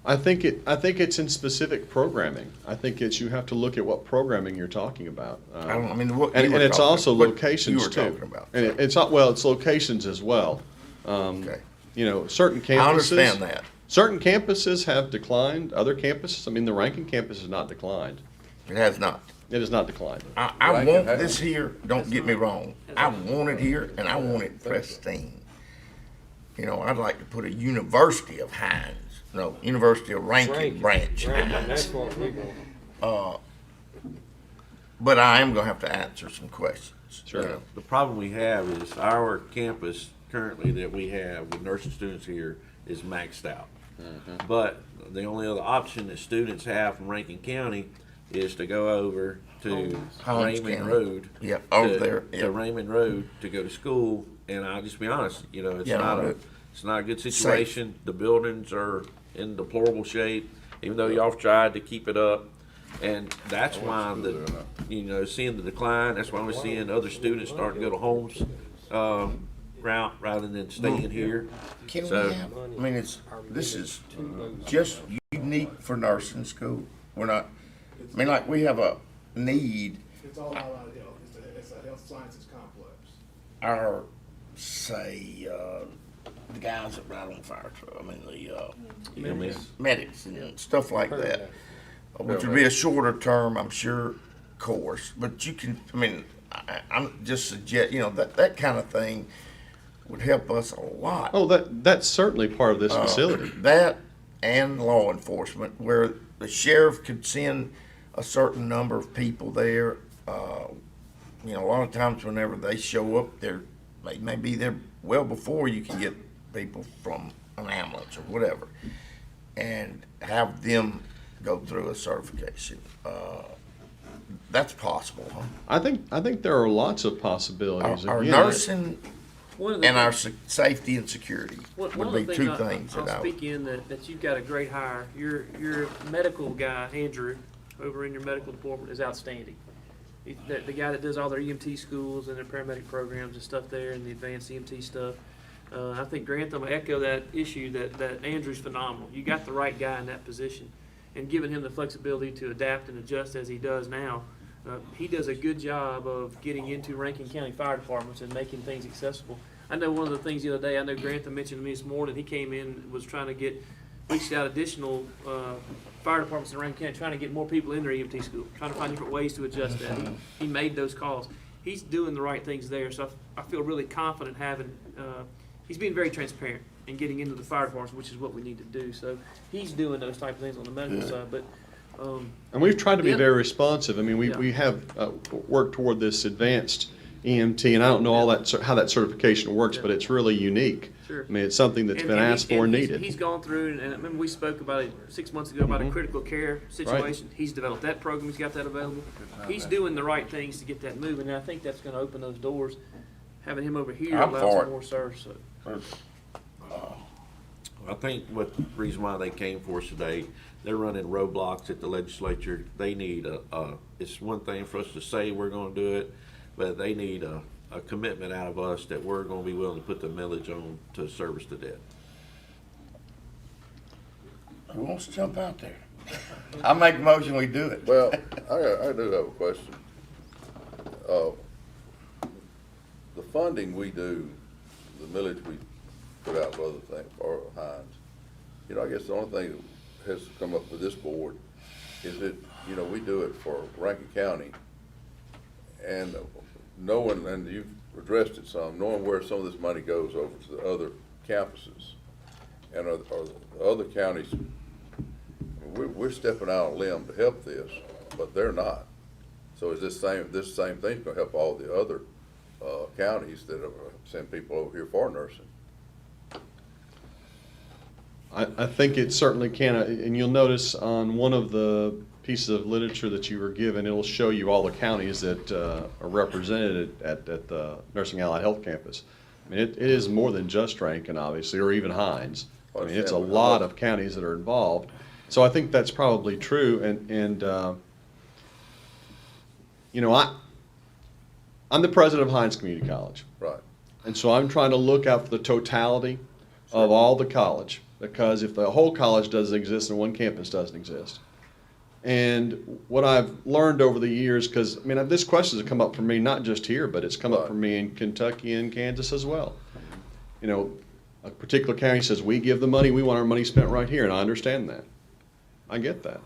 I think it's in specific programming. I think you have to look at what programming you're talking about. What you and were it's talking- also what locations you were too. talking about. And it's locations as well. Okay. You know, certain campuses. I understand that. Certain campuses have declined. Other campuses, the Rankin campus has not declined. It has not. It has not declined. I want this here, don't get me wrong. I want it here, and I want it pristine. You know, I'd like to put a University of University of Rankin branch. That's what we want. But I am gonna have to answer some questions. Sure. You know. the problem we have is our campus currently that we have with nursing students here is maxed out. But the only other option that students have from Rankin County is to go over to Holmes Raymond County. Road. Yep, over to- there, To yep. Raymond Road to go to school, and I'll just be honest, it's Yeah, not but it's not a good situation. The buildings are in deplorable shape, even though y'all have tried to keep it up. And that's why seeing the decline, that's why we're seeing other students start to go to Holmes, route rather than staying here. Can So- we have, this is just unique for nursing school. We're not, like we have a need, It's all allied health. It's a health sciences complex. our, say, the guys that ride on fire truck, medics and stuff like that. Which would be a shorter term, I'm sure, course, but you can, I'm just suggest, that kind of thing would help us a lot. Oh, that's certainly part of this facility. That and law enforcement, where the sheriff could send a certain number of people there. A lot of times whenever they show up, they may be there well before you can get people from an ambulance or whatever, and have them go through a certification. That's possible, huh? I think there are lots of possibilities. Our Again, nursing One of the and our things- safety and security One would of be the two things things I'll that I would. speak in that you've got a great hire. Your medical guy, Andrew, over in your medical department is outstanding. The guy that does all their EMT schools and their paramedic programs and stuff there and the advanced EMT stuff. I think Grantham will echo that issue that Andrew's phenomenal. You got the right guy in that position, and giving him the flexibility to adapt and adjust as he does now. He does a good job of getting into Rankin County fire departments and making things accessible. I know one of the things the other day, I know Grantham mentioned to me this morning, he came in, was trying to reached out additional fire departments in Rankin County, trying to get more people in their EMT school, trying to find different ways to adjust that. He made those calls. He's doing the right things there, so I feel really confident having, he's being very transparent and getting into the fire departments, which is what we need to do. So he's doing those type of things on the medical side, but. And we've tried to be Yeah. very responsive. I mean, we have worked toward this advanced EMT, and I don't know all that how that certification works, but it's really unique. Sure. I mean, it's something that's been asked for and needed. He's gone through, and I remember we spoke about it 6 months ago about a critical care situation. He's developed that program. He's got that available. He's doing the right things to get that moving, and I think that's going to open those doors. Having him over here I'm allows for for it. more service. So. I think what the reason why they came for us today, they're running roadblocks at the legislature. They need it's one thing for us to say we're gonna do it, but they need a commitment out of us that we're gonna be willing to put the millage on to service the debt. Who wants to jump out there? I make a motion, we do it. Well, I do have a question. The funding we do, the millage we put out for other things, for Hines, I guess the only thing that has come up with this board is that, we do it for Rankin County. And knowing, and you've addressed it some, knowing where some of this money goes over to the other campuses. And are the other counties, we're stepping out on a limb to help this, but they're not. So is this same thing gonna help all the other counties that send people over here for nursing? I think it certainly can, and you'll notice on one of the pieces of literature that you were given, it'll show you all the counties that are represented at the Nursing Allied Health Campus. I mean, it is more than just Rankin, obviously, or even Hines. I mean, it's a lot of counties that are involved. So I think that's probably true, and I'm the president of Hines Community College. Right. And so I'm trying to look out for the totality of all the college, because if the whole college doesn't exist, then one campus doesn't exist. And what I've learned over the years, because, this question has come up for me not just here, but it's come up for me in Kentucky and Kansas as well. A particular county says, we give the money, we want our money spent right here, and I understand that. I get that.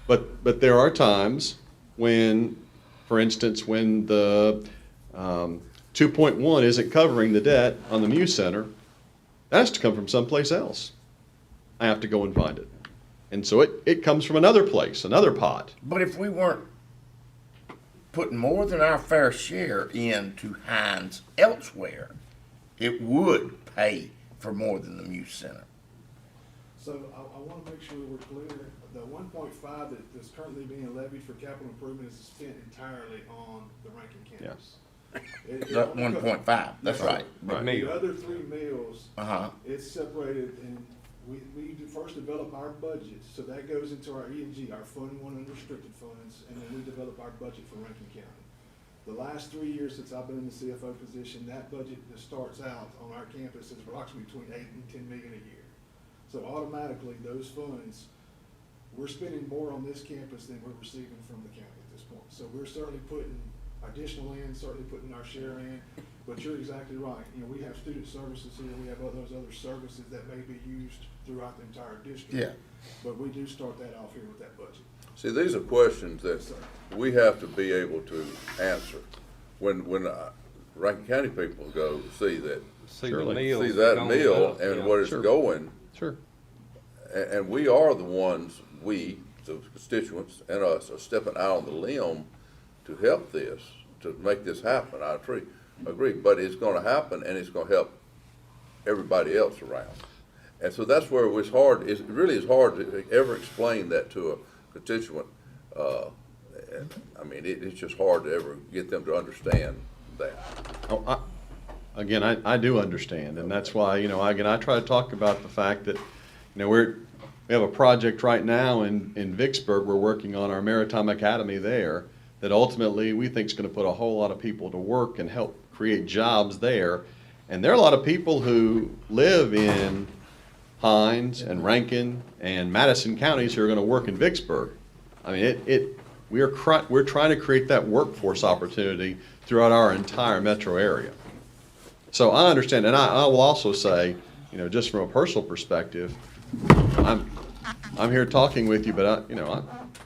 But there are times when, for instance, when the 2.1 isn't covering the debt on the Muse Center, that has to come from someplace else. I have to go and find it. And so it comes from another place, another pot. But if we weren't putting more than our fair share into Hines elsewhere, it would pay for more than the Muse Center. So I want to make sure we're clear. The 1.5 that's currently being levied for capital improvement is spent entirely on the Rankin campus. That 1.5, that's right. But the other 3 mills, Uh-huh. it's separated, and we first develop our budget. So that goes into our E&G, our Fund 1 unrestricted funds, and then we develop our budget for Rankin County. The last 3 years since I've been in the CFO position, that budget that starts out on our campus is approximately between $8 and $10 million a year. So automatically, those funds, we're spending more on this campus than we're receiving from the county at this point. So we're certainly putting additional in, certainly putting our share in, but you're exactly right. We have student services here, we have those other services that may be used throughout the entire district. Yeah. But we do start that off here with that budget. See, these are questions that we have to be able to answer. When Rankin County people go see that, See see that mill and where it's going. Sure. And we are the ones, we, the constituents, and us, are stepping out on the limb to help this, to make this happen. I agree, but it's gonna happen, and it's gonna help everybody else around. And so that's where it's hard, it really is hard to ever explain that to a constituent. It's just hard to ever get them to understand that. again, I do understand, and that's why, I try to talk about the fact that, we have a project right now in Vicksburg, we're working on our Maritime Academy there, that ultimately we think is gonna put a whole lot of people to work and help create jobs there. And there are a lot of people who live in Hines and Rankin and Madison counties who are gonna work in Vicksburg. I mean, we're trying to create that workforce opportunity throughout our entire metro area. So I understand, and I will also say, just from a personal perspective, I'm here talking with you, but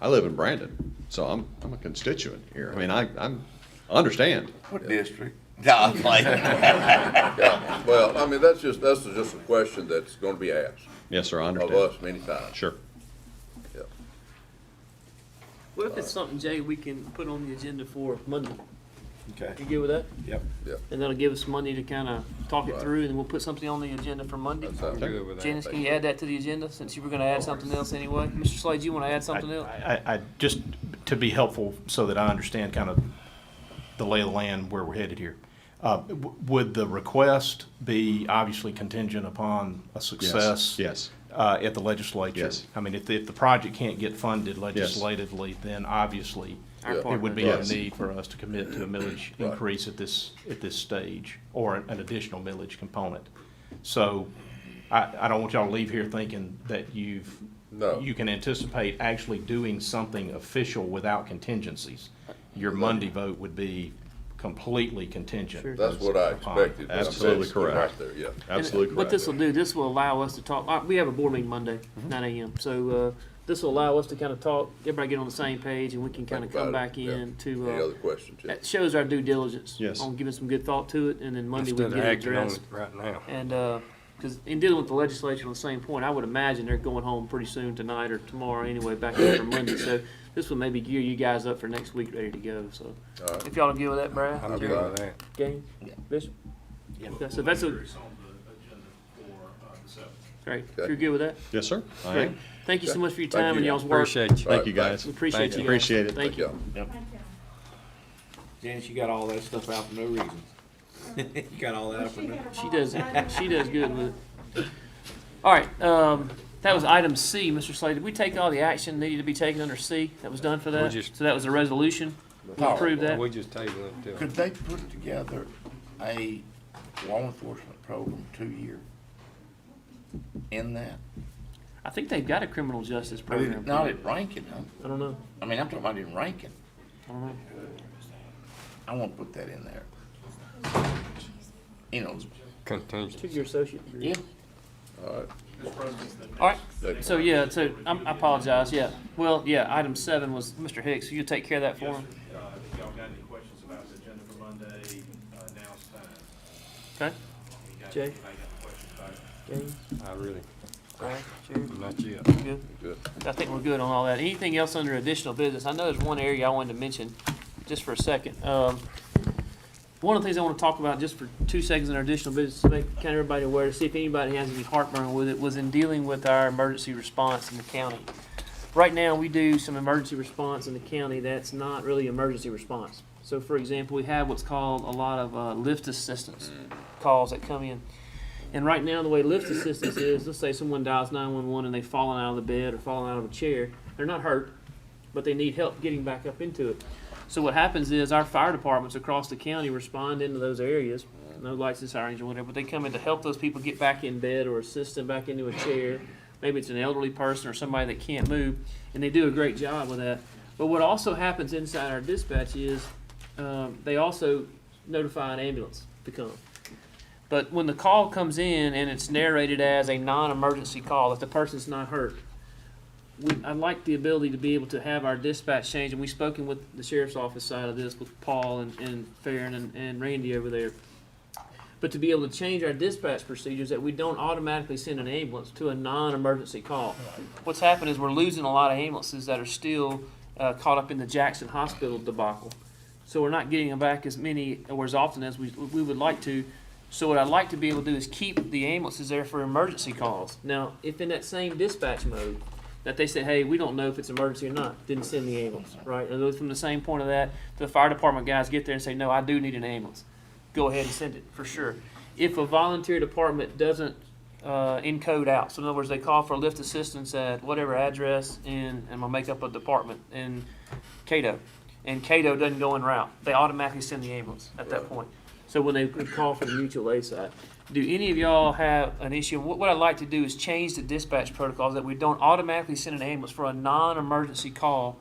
I live in Brandon, so I'm a constituent here. I mean, I understand. What district? No, I'm playing. Yeah, well, I mean, that's just a question that's gonna be asked Yes, sir, I understand. of us many times. Sure. Yeah. What if it's something, Jay, we can put on the agenda for Monday? Okay. You good with that? Yep. Yeah. And that'll give us Monday to kind of talk it Right. through, and then we'll put something on the agenda for Monday. That sounds good with that. Janice, can you add that to the agenda, since you were gonna add something else anyway? Mr. Slade, you wanna add something else? I just, to be helpful so that I understand kind of the lay of the land where we're headed here. Would the request be obviously contingent upon a success? Yes. At the legislature? Yes. I mean, if the project can't get funded legislatively, then obviously Our Yeah. it partner would be does. a need for us to commit to a millage Right. increase at this stage, or an additional millage component. So I don't want y'all to leave here thinking that you can anticipate actually doing something official without contingencies. Your Monday vote would be completely contingent. Sure. That's what I upon- expected. Absolutely That's correct. Right there, yeah. Absolutely And What correct. this will do, this will allow us to talk, we have a board meeting Monday, 9 AM. So, this will allow us to kind of talk, everybody get on the same page, and we can kind of Think come about back it, yeah. in to, Any other questions? Yeah. that shows our due diligence. Yes. On giving some good thought to it, and then Monday we Instead can of get it acting on addressed. it right now. And, because in dealing with the legislature on the same point, I would imagine they're going home pretty soon tonight or tomorrow anyway, back in for Monday. So this will maybe gear you guys up for next week, ready to go. So All right. if y'all are good with that, Brad? I'm Jerry? good with that. Game? Yeah. Bishop? Okay, so that's a, It's on the agenda for the 7th. great. Okay. If you're good with that? Yes, sir. I Great. am. Thank you so Okay. much for your Thank time and you. y'all's work. Appreciate you. Thank you, guys. We appreciate Thank you. you. guys. Appreciate it. Thank you. Yep. Janice, you got all that stuff out for no reason. You got all that out for no. She does good with it. All right, that was item C, Mr. Slade. Did we take all the action needed to be taken under C that was done for that? just- So that was a resolution? We approved that? We just table it till. Could they put together a law enforcement program 2-year in that? I think they've got a criminal justice But program. not at Rankin, huh? I don't know. I mean, I'm talking about in Rankin. I don't know. I want to put that in there. Contingent. Took your associate degree. Yeah. All right. All right, so yeah, so I apologize, yeah. Well, yeah, item 7 was Mr. Hicks. You take care of that for him? If y'all got any questions about the agenda for Monday, now's the time. Okay? Jay? Anybody got any questions about it? James? I really, Brad? Jerry? not yet. Good? Good. I think we're good on all that. Anything else under additional business? I know there's one area I wanted to mention, just for a second. One of the things I want to talk about, just for 2 seconds in our additional business, to make kind of everybody aware, to see if anybody has any heartburn with it, was in dealing with our emergency response in the county. Right now, we do some emergency response in the county that's not really emergency response. So, for example, we have what's called a lot of lift assistance calls that come in. And right now, the way lift assistance is, let's say someone dials 911 and they've fallen out of the bed or fallen out of a chair. They're not hurt, but they need help getting back up into it. So what happens is our fire departments across the county respond into those areas, no lights and sirens or whatever, but they come in to help those people get back in bed or assist them back into a chair. Maybe it's an elderly person or somebody that can't move, and they do a great job with that. But what also happens inside our dispatch is they also notify an ambulance to come. But when the call comes in and it's narrated as a non-emergency call, if the person's not hurt, I'd like the ability to be able to have our dispatch change, and we've spoken with the sheriff's office side of this, with Paul and Farron and Randy over there. But to be able to change our dispatch procedures that we don't automatically send an ambulance to a non-emergency call. What's happened is we're losing a lot of ambulances that are still caught up in the Jackson Hospital debacle. So we're not getting them back as many or as often as we would like to. So what I'd like to be able to do is keep the ambulances there for emergency calls. Now, if in that same dispatch mode, that they say, hey, we don't know if it's emergency or not, didn't send the ambulance, right? And from the same point of that, the fire department guys get there and say, no, I do need an ambulance. go ahead and send it, for sure. If a volunteer department doesn't encode out, so in other words, they call for lift assistance at whatever address in, and I'll make up a department in Cato, and Cato doesn't go en route, they automatically send the ambulance at that point. So when they call for the mutual aid side, do any of y'all have an issue? What I'd like to do is change the dispatch protocols that we don't automatically send an ambulance for a non-emergency call.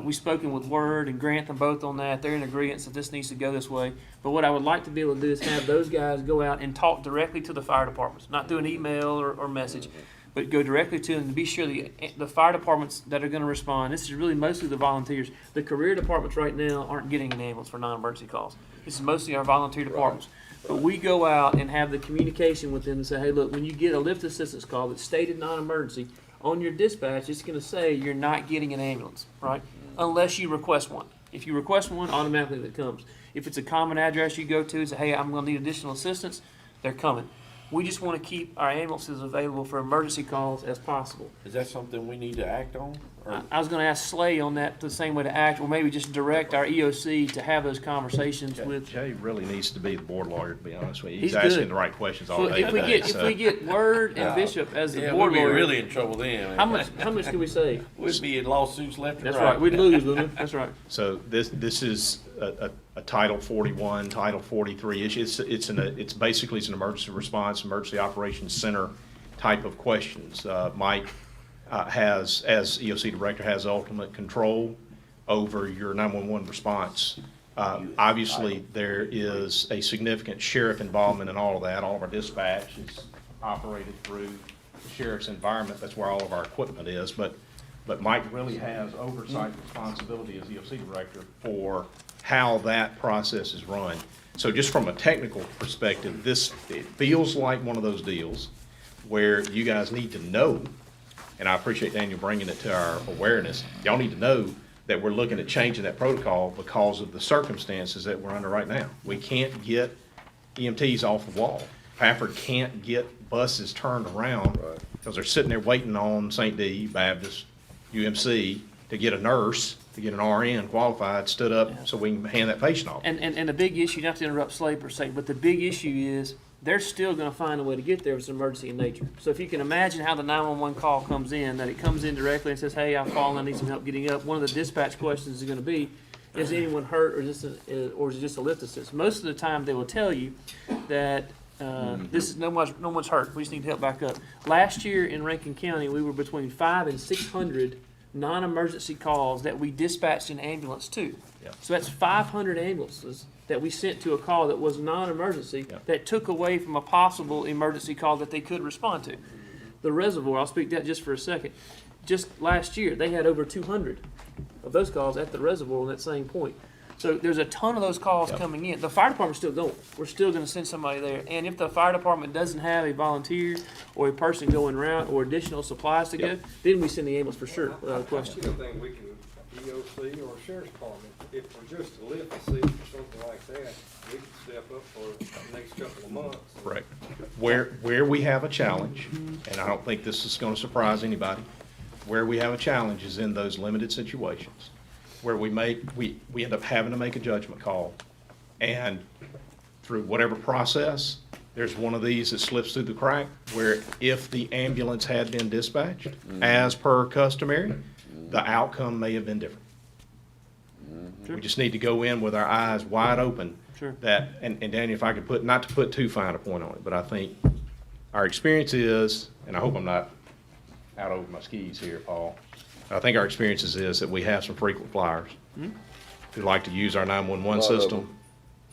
We've spoken with Word and Grantham both on that. They're in agreement that this needs to go this way. But what I would like to be able to do is have those guys go out and talk directly to the fire departments, not through an email or message, but go directly to them to be sure the fire departments that are going to respond. This is really mostly the volunteers. The career departments right now aren't getting an ambulance for non-emergency calls. This is mostly our volunteer departments. But we go out and have the communication with them and say, hey, look, when you get a lift assistance call that's stated non-emergency, on your dispatch, it's going to say you're not getting an ambulance, right? Unless you request one. If you request one, automatically it comes. If it's a common address you go to and say, hey, I'm going to need additional assistance, they're coming. We just want to keep our ambulances available for emergency calls as possible. Is that something we need to act on? I was going to ask Slay on that, the same way to act, or maybe just direct our EOC to have those conversations with. Jay really needs to be the board lawyer, to be honest with you. He's He's asking good. the right questions all Well, day if we today, get so. if we get Word and Bishop as the Yeah, board we'd be lawyer, really in trouble then. how much can we save? We'd be in lawsuits left and That's right. right. We'd lose, wouldn't we? That's right. So this is a Title 41, Title 43 issue. It's basically an emergency response, emergency operations center type of questions. Mike has, as EOC director, has ultimate control over your 911 response. Obviously, there is a significant sheriff involvement in all of that. All of our dispatch is operated through the sheriff's environment. That's where all of our equipment is. But Mike really has oversight responsibility as EOC director for how that process is run. So just from a technical perspective, it feels like one of those deals where you guys need to know, and I appreciate Daniel bringing it to our awareness, y'all need to know that we're looking at changing that protocol because of the circumstances that we're under right now. We can't get EMTs off the wall. Pafford can't get buses turned around because they're sitting there waiting on St. D, Baptist, UMC to get a nurse, to get an RN qualified, stood up so we can hand that patient off. And the big issue, not to interrupt Slay per se, but the big issue is they're still going to find a way to get there if it's an emergency in nature. So if you can imagine how the 911 call comes in, that it comes in directly and says, hey, I'm falling, I need some help getting up. One of the dispatch questions is going to be, is anyone hurt or is it just a lift assist? Most of the time they will tell you that this is no one's hurt. We just need help back up. Last year in Rankin County, we were between 500 and 600 non-emergency calls that we dispatched an ambulance to. Yep. So that's 500 ambulances that we sent to a call that was non-emergency that took away from a possible emergency call that they could respond to. The reservoir, I'll speak to that just for a second. Just last year, they had over 200 of those calls at the reservoir on that same point. So there's a ton of those calls coming in. The fire department's still going. We're still going to send somebody there. And if the fire department doesn't have a volunteer or a person going around or additional supplies to go, then we send the ambulance for sure, without a question. I think we can, EOC or Sheriff's Department, if we're just a lift assist or something like that, we can step up for the next couple of months. Correct. Where we have a challenge, and I don't think this is going to surprise anybody, where we have a challenge is in those limited situations where we end up having to make a judgment call, and through whatever process, there's one of these that slips through the crack where if the ambulance had been dispatched as per customary, the outcome may have been different. We just need to go in with our eyes wide open. Sure. That, and Daniel, if I could not to put too fine a point on it, but I think our experience is, and I hope I'm not out over my skis here, Paul, I think our experience is that we have some frequent flyers who like to use our 911 system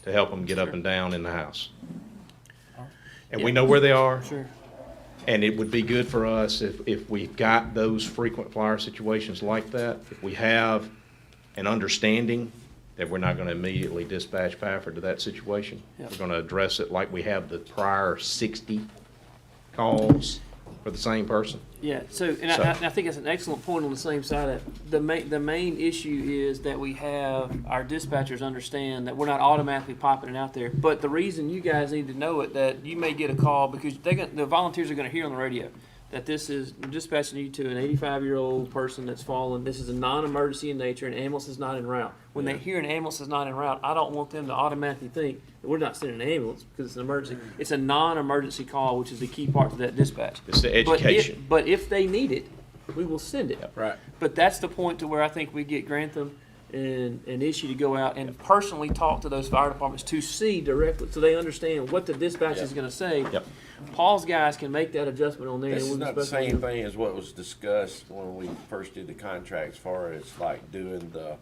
to help them get up and down in the house. And we know where they are. Sure. And it would be good for us if we've got those frequent flyer situations like that, if we have an understanding that we're not going to immediately dispatch Pafford to that situation. Yep. We're going to address it like we have the prior 60 calls for the same person. Yeah, and I think that's an excellent point on the same side of it. The main issue is that we have our dispatchers understand that we're not automatically popping it out there. But the reason you guys need to know it, that you may get a call because the volunteers are going to hear on the radio. that this is dispatching you to an 85-year-old person that's fallen. This is a non-emergency in nature, and ambulance is not en route. When they hear an ambulance is not en route, I don't want them to automatically think that we're not sending an ambulance because it's an emergency. It's a non-emergency call, which is the key part of that dispatch. It's the education. But if they need it, we will send it. Right. But that's the point to where I think we get Grantham and Issue to go out and personally talk to those fire departments to see directly, so they understand what the dispatch is going to say. Yep. Paul's guys can make that adjustment on there. This and is we'll not the discuss it. same thing as what was discussed when we first did the contract, as far as like doing the,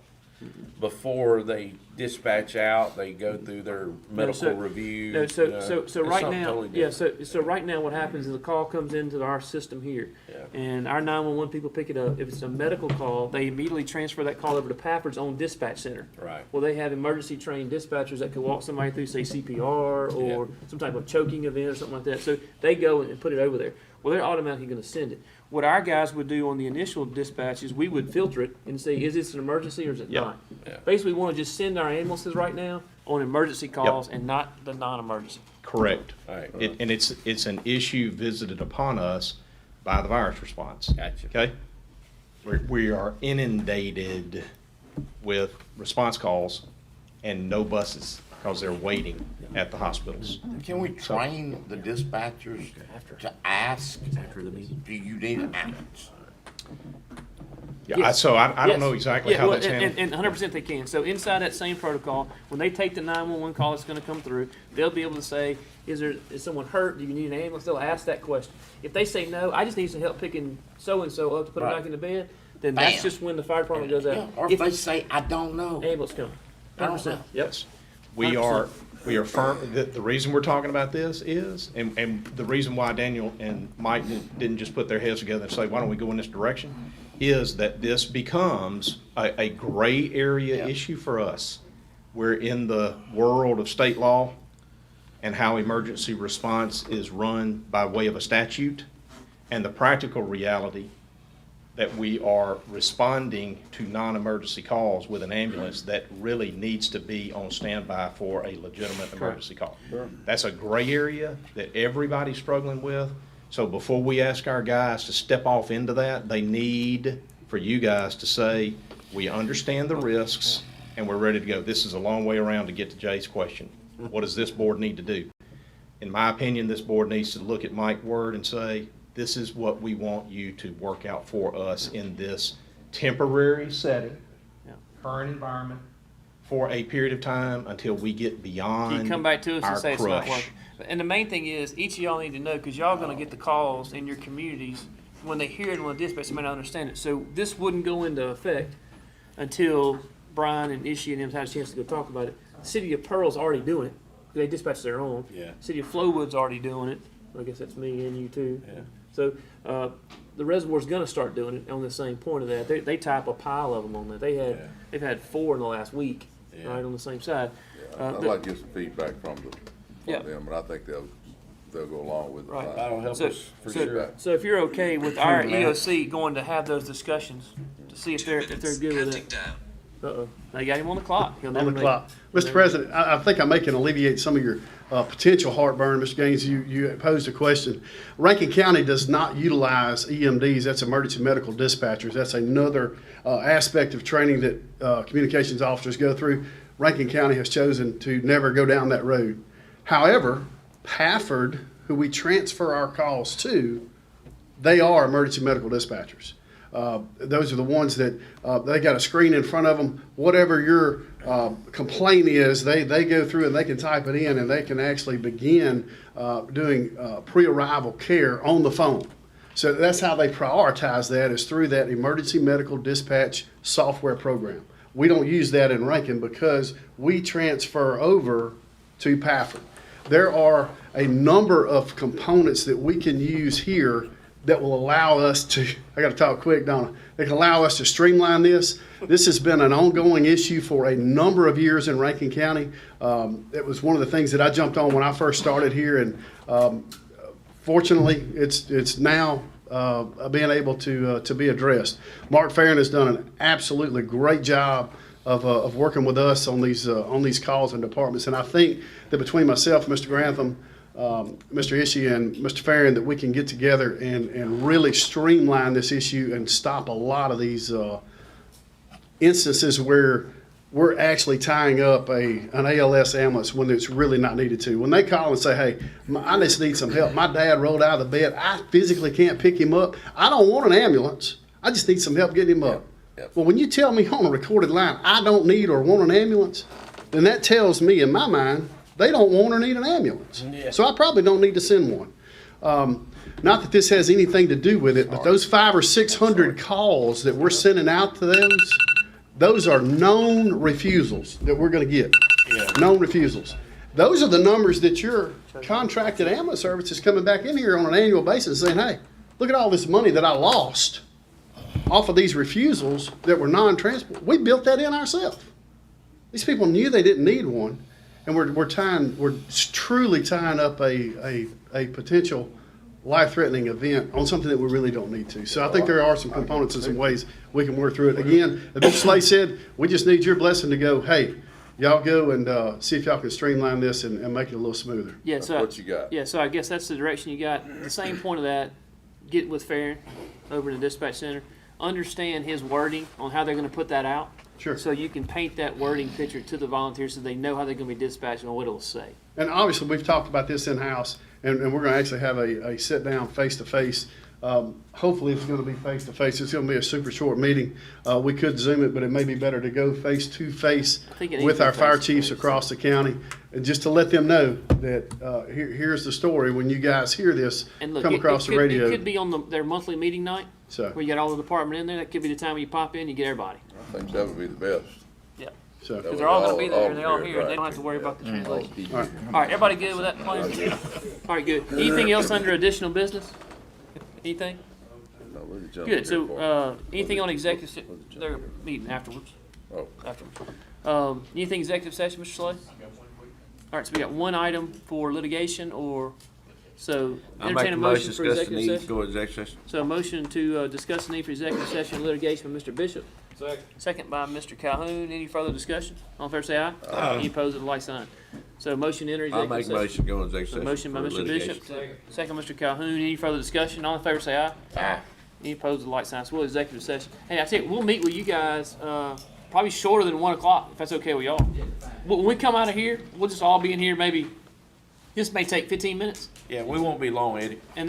before they dispatch out, they go through their medical review. No, you know. so It's right something now, totally yeah, different. so right now what happens is the call comes into our system here. And our 911 people pick it up. If it's a medical call, they immediately transfer that call over to Pafford's own dispatch center. Right. Well, they have emergency trained dispatchers that can walk somebody through, say, CPR or some type of choking event or something like that. So they go and put it over there. Well, they're automatically going to send it. What our guys would do on the initial dispatch is we would filter it and say, is this an emergency or is it not? Basically, we want to just send our ambulances right now on emergency calls and not the non-emergency. Correct. Right. And it's an issue visited upon us by the virus response. Gotcha. Okay? We are inundated with response calls and no buses because they're waiting at the hospitals. Can we train the dispatchers to ask, do you need an ambulance? Yeah, Yes. so I don't Yes. know exactly how that's handled. And 100% they can. So inside that same protocol, when they take the 911 call that's going to come through, they'll be able to say, is someone hurt? Do you need an ambulance? They'll ask that question. If they say no, I just need some help picking so-and-so up to put her back in the bed, then that's Bam. just when the fire department goes out. Yeah, or if they say, I don't know. Ambulance coming. I don't 100%. know. Yep. We are firm, the reason we're talking about this is, and the reason why Daniel and Mike didn't just put their heads together and say, why don't we go in this direction, is that this becomes a gray area issue for us. We're in the world of state law and how emergency response is run by way of a statute, and the practical reality that we are responding to non-emergency calls with an ambulance that really needs to be on standby for a legitimate emergency call. Sure. That's a gray area that everybody's struggling with. So before we ask our guys to step off into that, they need for you guys to say, we understand the risks and we're ready to go. This is a long way around to get to Jay's question. What does this board need to do? In my opinion, this board needs to look at Mike's word and say, this is what we want you to work out for us in this temporary setting, current environment, for a period of time until we get beyond You come back to us our and say it's not crush. working. And the main thing is, each of y'all need to know, because y'all are going to get the calls in your communities. When they hear it on the dispatch, they may not understand it. So this wouldn't go into effect until Brian and Ishii and them had a chance to go talk about it. The City of Pearl's already doing it. They dispatch their own. Yeah. City of Flowwood's already doing it. I guess that's me and you too. Yeah. So the reservoir's going to start doing it on the same point of that. They type a pile of them on that. They've had 4 in the last week, right on the same side. I'd like to get some feedback from them, but I think they'll go along with it. Right. That'll help us for sure. So if you're okay with our EOC going to have those discussions to see if they're good with it. Uh-oh. They got him on the clock. He'll On never the make clock. it. Mr. President, I think I may can alleviate some of your potential heartburn. Mr. Gaines, you posed a question. Rankin County does not utilize EMDs. That's emergency medical dispatchers. That's another aspect of training that communications officers go through. Rankin County has chosen to never go down that road. However, Pafford, who we transfer our calls to, they are emergency medical dispatchers. Those are the ones that they got a screen in front of them. Whatever your complaint is, they go through and they can type it in and they can actually begin doing pre-arrival care on the phone. So that's how they prioritize that, is through that emergency medical dispatch software program. We don't use that in Rankin because we transfer over to Pafford. There are a number of components that we can use here that will allow us to, I got to talk quick, Donna, that can allow us to streamline this. This has been an ongoing issue for a number of years in Rankin County. It was one of the things that I jumped on when I first started here, and fortunately, it's now being able to be addressed. Mark Farron has done an absolutely great job of working with us on these calls and departments, and I think that between myself and Mr. Grantham, Mr. Ishii and Mr. Farron, that we can get together and really streamline this issue and stop a lot of these instances where we're actually tying up an ALS ambulance when it's really not needed to. When they call and say, hey, I just need some help. My dad rolled out of the bed. I physically can't pick him up. I don't want an ambulance. I just need some help getting him up. Yep. Well, when you tell me on a recorded line, I don't need or want an ambulance, then that tells me in my mind, they don't want or need an ambulance. Yeah. So I probably don't need to send one. Not that this has anything to do with it, but those 500 or 600 calls that we're sending out to those are known refusals that we're going to get. Yeah. Known refusals. Those are the numbers that your contracted ambulance service is coming back in here on an annual basis saying, hey, look at all this money that I lost off of these refusals that were non-transport. We built that in ourselves. These people knew they didn't need one, and we're truly tying up a potential life-threatening event on something that we really don't need to. So I think there are some components and some ways we can work through it. Again, as Mr. Slay said, we just need your blessing to go, hey, y'all go and see if y'all can streamline this and make it a little smoother. Yeah, That's so what you got. Yeah, so I guess that's the direction you got. The same point of that, get with Farron over in the dispatch center, understand his wording on how they're going to put that out. Sure. So you can paint that wording picture to the volunteers so they know how they're going to be dispatched and what it'll say. And obviously, we've talked about this in-house, and we're going to actually have a sit-down, face-to-face. Hopefully, it's going to be face-to-face. It's going to be a super short meeting. We could Zoom it, but it may be better to go face-to-face with our fire chiefs across the county, and just to let them know that here's the story. When you guys hear this And look, come across the radio. It could be on their monthly meeting night So. where you got all the department in there. That could be the time when you pop in, you get everybody. I think that would be the best. Yeah. So. Because they're all going to be there and they're all here, here. And they right. don't have to worry about the translation. All right. All right, everybody good with that plan? All right, good. Anything else under additional business? Anything? No, we can jump Good. here So, for anything on executive, they're meeting afterwards. Oh. Afterwards. Anything executive session, Mr. Slay? All right, so we got one item for litigation so I entertain make a a motion motion for to discuss the executive need to session. go executive session. So a motion to discuss the need for executive session and litigation from Mr. Bishop. Second. Second by Mr. Calhoun. Any further discussion? All in favor say aye. Any opposed with a like sign. So motion to enter I'll executive make a session. motion to go into So executive motion session. by for Mr. litigation. Bishop. Second. Second, Mr. Calhoun. Any further discussion? All in favor say aye. Aye. Any opposed with a like sign. So we'll executive session. Hey, I tell you, we'll meet with you guys probably shorter than 1 o'clock, if that's okay with y'all. When we come out of here, we'll just all be in here maybe, this may take 15 minutes. Yeah, we won't be long, Eddie. And then